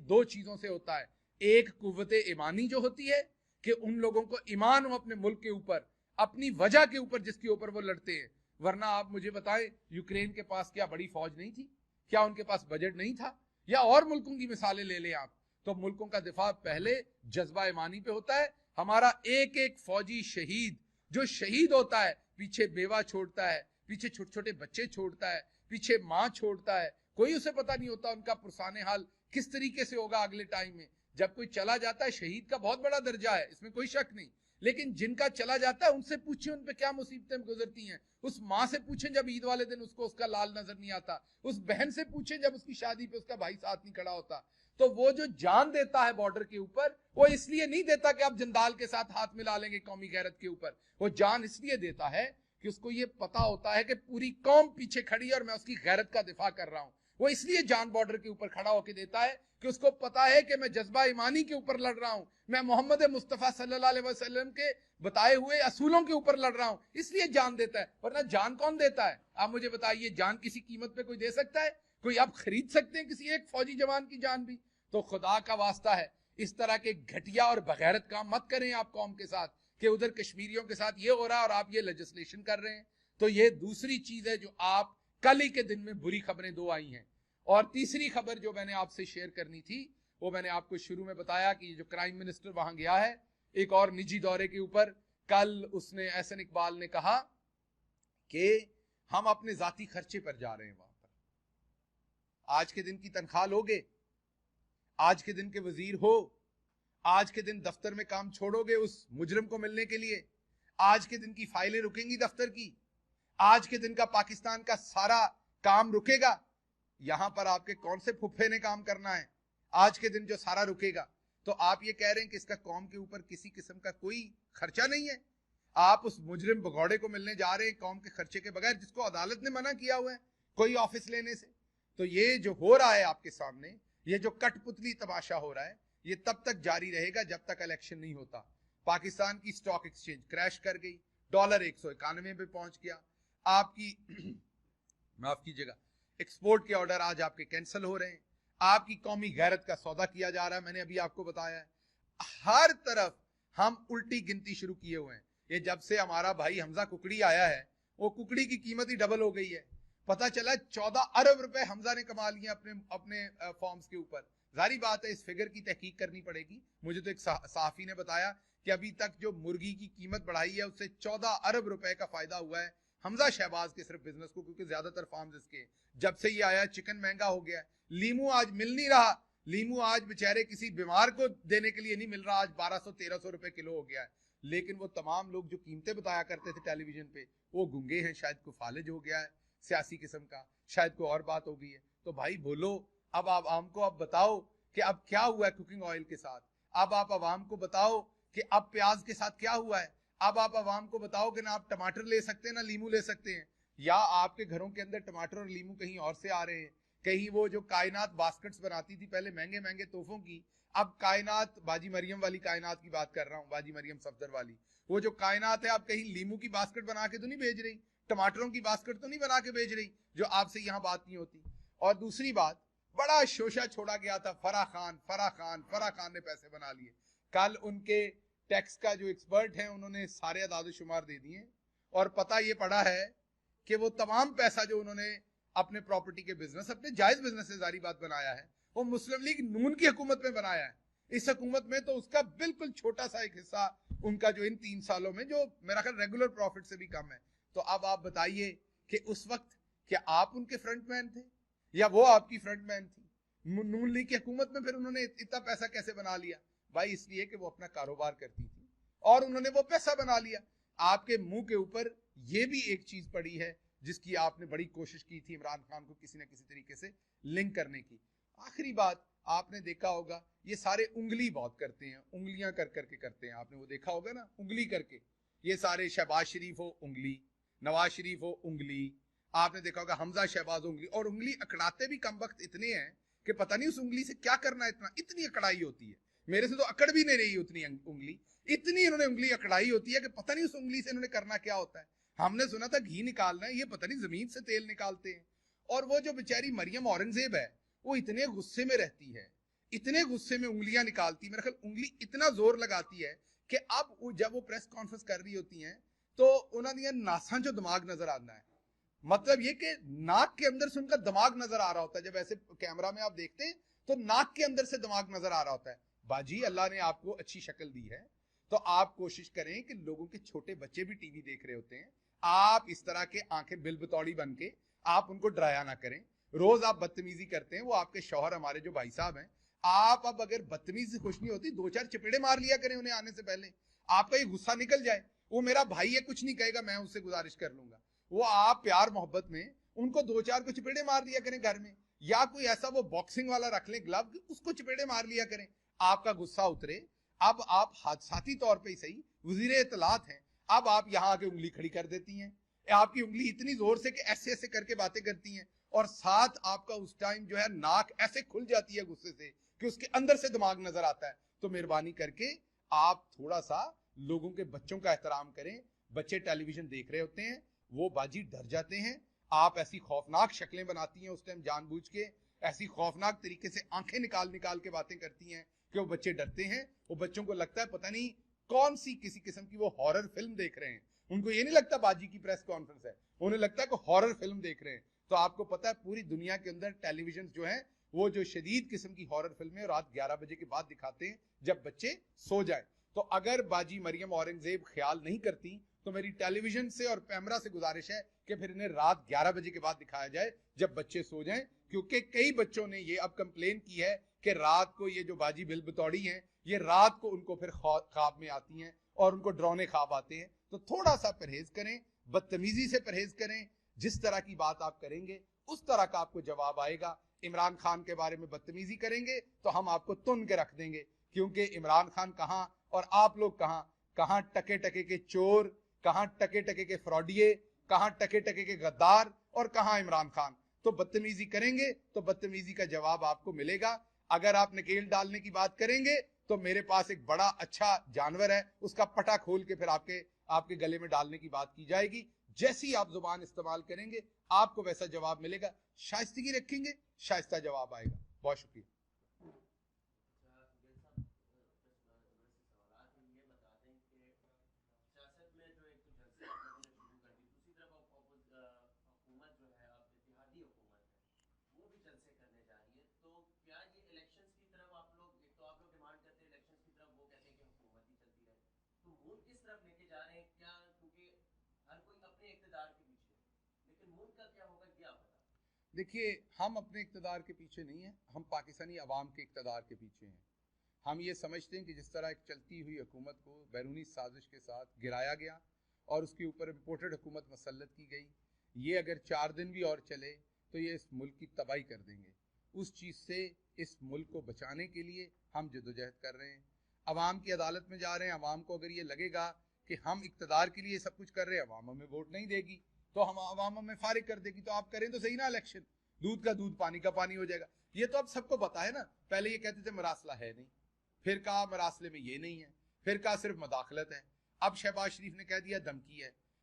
دو چیزوں سے ہوتا ہے. ایک قوت ایمانی جو ہوتی ہے کہ ان لوگوں کو ایمان ہو اپنے ملک کے اوپر, اپنی وجہ کے اوپر جس کے اوپر وہ لڑتے ہیں. ورنہ آپ مجھے بتائیں یوکرین کے پاس کیا بڑی فوج نہیں تھی؟ کیا ان کے پاس بجٹ نہیں تھا؟ یا اور ملکوں کی مثالیں لے لیں آپ. تو ملکوں کا دفاع پہلے جذبہ ایمانی پہ ہوتا ہے. ہمارا ایک ایک فوجی شہید جو شہید ہوتا ہے, پیچھے بیوہ چھوڑتا ہے, پیچھے چھوٹے چھوٹے بچے چھوڑتا ہے, پیچھے ماں چھوڑتا ہے, کوئی اسے پتہ نہیں ہوتا ان کا پرسان حال کس طریقے سے ہوگا اگلے ٹائم میں. جب کوئی چلا جاتا ہے, شہید کا بہت بڑا درجہ ہے, اس میں کوئی شک نہیں, لیکن جن کا چلا جاتا ہے ان سے پوچھیں ان پہ کیا مصیبتیں گزرتی ہیں. اس ماں سے پوچھیں جب عید والے دن اس کو اس کا لال نظر نہیں آتا, اس بہن سے پوچھیں جب اس کی شادی پہ اس کا بھائی ساتھ نہیں کھڑا ہوتا. تو وہ جو جان دیتا ہے بارڈر کے اوپر, وہ اس لیے نہیں دیتا کہ آپ جندال کے ساتھ ہاتھ ملا لیں گے قومی غیرت کے اوپر, وہ جان اس لیے دیتا ہے کہ اس کو یہ پتا ہوتا ہے کہ پوری قوم پیچھے کھڑی ہے اور میں اس کی غیرت کا دفاع کر رہا ہوں. وہ اس لیے جان بارڈر کے اوپر کھڑا ہو کے دیتا ہے کہ اس کو پتا ہے کہ میں جذبہ ایمانی کے اوپر لڑ رہا ہوں, میں محمد مصطفیٰ صلی اللہ علیہ وسلم کے بتائے ہوئے اصولوں کے اوپر لڑ رہا ہوں, اس لیے جان دیتا ہے. ورنہ جان کون دیتا ہے؟ آپ مجھے بتائیے, جان کسی قیمت پہ کوئی دے سکتا ہے؟ کوئی آپ خرید سکتے ہیں کسی ایک فوجی جوان کی جان بھی؟ تو خدا کا واسطہ ہے اس طرح کے گھٹیا اور بغیرت کام مت کریں آپ قوم کے ساتھ کہ ادھر کشمیریوں کے ساتھ یہ ہو رہا ہے اور آپ یہ لیجسلیشن کر رہے ہیں. تو یہ دوسری چیز ہے جو آپ کل ہی کے دن میں بری خبریں دو آئی ہیں. اور تیسری خبر جو میں نے آپ سے شیئر کرنی تھی وہ میں نے آپ کو شروع میں بتایا کہ جو کرائم منسٹر وہاں گیا ہے ایک اور نجی دورے کے اوپر, کل اس نے احسن اقبال نے کہا کہ ہم اپنے ذاتی خرچے پر جا رہے ہیں وہاں پر. آج کے دن کی تنخواہ لوگے, آج کے دن کے وزیر ہو, آج کے دن دفتر میں کام چھوڑو گے اس مجرم کو ملنے کے لیے, آج کے دن کی فائلیں رکیں گی دفتر کی, آج کے دن کا پاکستان کا سارا کام رکے گا. یہاں پر آپ کے کون سے پھپھے نے کام کرنا ہے آج کے دن جو سارا رکے گا؟ تو آپ یہ کہہ رہے ہیں کہ اس کا قوم کے اوپر کسی قسم کا کوئی خرچہ نہیں ہے. آپ اس مجرم بگوڑے کو ملنے جا رہے ہیں قوم کے خرچے کے بغیر, جس کو عدالت نے منع کیا ہوا ہے کوئی آفس لینے سے. تو یہ جو ہو رہا ہے آپ کے سامنے, یہ جو کٹ پتلی تماشا ہو رہا ہے, یہ تب تک جاری رہے گا جب تک الیکشن نہیں ہوتا. پاکستان کی سٹاک ایکسچینج کریش کر گئی, ڈالر 191 پہ پہنچ گیا, आपकी माफ कीजिएगा, एक्सपोर्ट के ऑर्डर आज आपके कैंसिल हो रहे हैं, आपकी कौमी गैरत का सौदा किया जा रहा है, मैंने अभी आपको बताया है। हर तरफ हम उल्टी गिनती शुरू किए हुए हैं। ये जब से हमारा भाई हमजा कुकड़ी आया है, वो कुकड़ी की कीमत ही डबल हो गई है। पता चला 14 अरब रुपए हमजा ने कमा लिए अपने अपने फॉर्म्स के ऊपर। जारी बात है, इस फिगर की तहकीक करनी पड़ेगी। मुझे तो एक सहाफी ने बताया कि अभी तक जो मुर्गी की कीमत बढ़ाई है उससे 14 अरब रुपए का फायदा हुआ है हमजा शहबाज के सिर्फ बिजनेस को, क्योंकि ज्यादातर फार्म्स इसके। जब से ये आया चिकन महंगा हो गया, लीमू आज मिल नहीं रहा, लीमू आज बेचारे किसी बीमार को देने के लिए नहीं मिल रहा, आज 1200-1300 रुपए किलो हो गया है। लेकिन वो तमाम लोग जो कीमतें बताया करते थे टेलीविजन पे, वो गुंगे हैं, शायद को फालिज हो गया है सियासी किस्म का, शायद कोई और बात हो गई है। तो भाई बोलो, अब आप आवाम को अब बताओ कि अब क्या हुआ है कुकिंग ऑयल के साथ। अब आप आवाम को बताओ कि अब प्याज के साथ क्या हुआ है। अब आप आवाम को बताओ कि ना आप टमाटर ले सकते हैं ना लीमू ले सकते हैं, या आपके घरों के अंदर टमाटर और लीमू कहीं और से आ रहे हैं। कहीं वो जो कायनात बास्केट्स बनाती थी पहले महंगे महंगे तोहफों की, अब कायनात, बाजी मरियम वाली कायनात की बात कर रहा हूँ, बाजी मरियम सफदर वाली, वो जो कायनात है, अब कहीं लीमू की बास्केट बना के तो नहीं भेज रही, टमाटरों की बास्केट तो नहीं बना के भेज रही, जो आपसे यहाँ बात नहीं होती। और दूसरी बात, बड़ा शोशा छोड़ा गया था, फराह खान ने पैसे बना लिए। कल उनके टैक्स का जो एक्सपर्ट है उन्होंने सारे अदाद शुमार दे दिए, और पता ये पड़ा है कि वो तमाम पैसा जो उन्होंने अपने प्रॉपर्टी के बिजनेस, अपने जायज बिजनेस से जारी बात बनाया है, वो मुस्लिम लीग नून की हुकूमत में बनाया है। इस हुकूमत में तो उसका बिल्कुल छोटा सा एक हिस्सा उनका जो इन 3 सालों में, जो मेरा ख्याल रेगुलर प्रॉफिट से भी कम है। तो अब आप बताइए कि उस वक्त क्या आप उनके फ्रंट मैन थे या वो आपकी फ्रंट मैन थी? नून लीग की हुकूमत में फिर उन्होंने इतना पैसा कैसे बना लिया? भाई इसलिए कि वो अपना कारोबार करती थी और उन्होंने वो पैसा बना लिया। आपके मुंह के ऊपर ये भी एक चीज पड़ी है जिसकी आपने बड़ी कोशिश की थी इमरान खान को किसी न किसी तरीके से लिंक करने की। आखिरी बात, आपने देखा होगा ये सारे उंगली बहुत करते हैं, उंगलियां कर करके करते हैं, आपने वो देखा होगा ना, उंगली करके। ये सारे शहबाज शरीफ हो उंगली, नवाज शरीफ हो उंगली, आपने देखा होगा हमजा शहबाज उंगली, और उंगली अकड़ाते भी कम वक्त इतने हैं कि पता नहीं उस उंगली से क्या करना है, इतनी अकड़ाई होती है। मेरे से तो अकड़ भी नहीं रही उतनी उंगली, इतनी इन्होंने उंगली अकड़ाई होती है कि पता नहीं उस उंगली से इन्होंने करना क्या होता है। हमने सुना था घी निकालना है, ये पता नहीं जमीन से तेल निकालते हैं। और वो जो बेचारी मरियम औरंगजेब है, वो इतने गुस्से में रहती है, इतने गुस्से में उंगलियां निकालती है, मेरे ख्याल उंगली इतना जोर लगाती है कि अब जब वो प्रेस कॉन्फ्रेंस कर रही होती हैं तो उन्होंने नासा जो दिमाग नजर आना है, मतलब ये कि नाक के अंदर से उनका दिमाग नजर आ रहा होता है। जब ऐसे कैमरा में आप देखते हैं तो नाक के अंदर से दिमाग नजर आ रहा होता है। बाजी, अल्लाह ने आपको अच्छी शक्ल दी है तो आप कोशिश करें कि लोगों के छोटे बच्चे भी टीवी देख रहे होते हैं, आप इस तरह के आंखें बिल बतौड़ी बन के आप उनको डराया ना करें। रोज आप बदतमीजी करते हैं, वो आपके शौहर हमारे जो भाई साहब हैं, आप अब अगर बदतमीजी से खुश नहीं होती, 2-4 चपेड़े मार लिया करें उन्हें आने से पहले, आपका ये गुस्सा निकल जाए। वो मेरा भाई है, कुछ नहीं कहेगा, मैं उससे गुजारिश कर लूंगा। वो आप प्यार मोहब्बत में उनको 2-4 को चपेड़े मार दिया करें घर में, या कोई ऐसा वो बॉक्सिंग वाला रख लें ग्लव, उसको चपेड़े मार लिया करें, आपका गुस्सा उतरे। अब आप हादसाती तौर पे ही सही वजीर इत्तलात हैं, अब आप यहाँ आके उंगली खड़ी कर देती हैं, आपकी उंगली इतनी जोर से कि ऐसे ऐसे करके बातें करती हैं, और साथ आपका उस टाइम जो है नाक ऐसे खुल जाती है गुस्से से कि उसके अंदर से दिमाग नजर आता है। तो मेहरबानी करके आप थोड़ा सा लोगों के बच्चों का एहतराम करें। बच्चे टेलीविजन देख रहे होते हैं, वो बाजी डर जाते हैं, आप ऐसी खौफनाक शक्लें बनाती हैं उस टाइम जानबूझ के, ऐसी खौफनाक तरीके से आंखें निकाल निकाल के बातें करती हैं कि वो बच्चे डरते हैं। वो बच्चों को लगता है पता नहीं कौन सी किसी किस्म की वो हॉरर फिल्म देख रहे हैं। उनको ये नहीं लगता बाजी की प्रेस कॉन्फ्रेंस है, उन्हें लगता है कि हॉरर फिल्म देख रहे हैं। तो आपको पता है पूरी दुनिया के अंदर टेलीविजन जो है वो जो शदीद किस्म की हॉरर फिल्में रात 11 बजे के बाद दिखाते हैं जब बच्चे सो जाए। तो अगर बाजी मरियम औरंगजेब ख्याल नहीं करती तो मेरी टेलीविजन से और पैमरा से गुजारिश है कि फिर इन्हें रात 11 बजे के बाद दिखाया जाए जब बच्चे सो जाएं, क्योंकि कई बच्चों ने ये अब कंप्लेन की है कि रात को ये जो बाजी बिल बतौड़ी हैं, ये रात को उनको फिर ख्वाब में आती हैं और उनको डरावने ख्वाब आते हैं। तो थोड़ा सा परहेज करें, बदतमीजी से परहेज करें। जिस तरह की बात आप करेंगे उस तरह का आपको जवाब आएगा। इमरान खान के बारे में बदतमीजी करेंगे तो हम आपको तुन के रख देंगे, क्योंकि इमरान खान कहां और आप लोग कहां, कहां टके टके के चोर, कहां टके टके के फ्रॉडिये, कहां टके टके के गद्दार, और कहां इमरान खान। तो बदतमीजी करेंगे तो बदतमीजी का जवाब आपको मिलेगा। अगर आप नकेल डालने की बात करेंगे तो मेरे पास एक बड़ा अच्छा जानवर है, उसका पटा खोल के फिर आपके गले में डालने की बात की जाएगी। जैसी आप जुबान इस्तेमाल करेंगे आपको वैसा जवाब मिलेगा, शाइस्तगी रखेंगे शाइस्ता जवाब आएगा। बहुत शुक्रिया। देखिए, हम अपने इक़्तिदार के पीछे नहीं हैं, हम पाकिस्तानी अवाम के इक़्तिदार के पीछे हैं। हम ये समझते हैं कि जिस तरह एक चलती हुई हुकूमत को बैरूनी साजिश के साथ गिराया गया और उसके ऊपर इम्पोर्टेड हुकूमत मसल्लत की गई, ये अगर 4 दिन भी और चले तो ये इस मुल्क की तबाही कर देंगे। उस चीज़ से इस मुल्क को बचाने के लिए हम जदोजहद कर रहे हैं, अवाम की अदालत में जा रहे हैं। अवाम को अगर ये लगेगा कि हम इक़्तिदार के लिए सब कुछ कर रहे हैं, अवाम हमें वोट नहीं देगी तो हम अवाम हमें फारिग कर देगी, तो आप करें तो सही ना इलेक्शन, दूध का दूध पानी का पानी हो जाएगा। ये तो अब सबको पता है ना। पहले ये कहते थे मरासला है नहीं, फिर कहा मरासले में ये नहीं है, फिर कहा सिर्फ मदाखलत है, अब शहबाज शरीफ ने कह दिया धमकी है।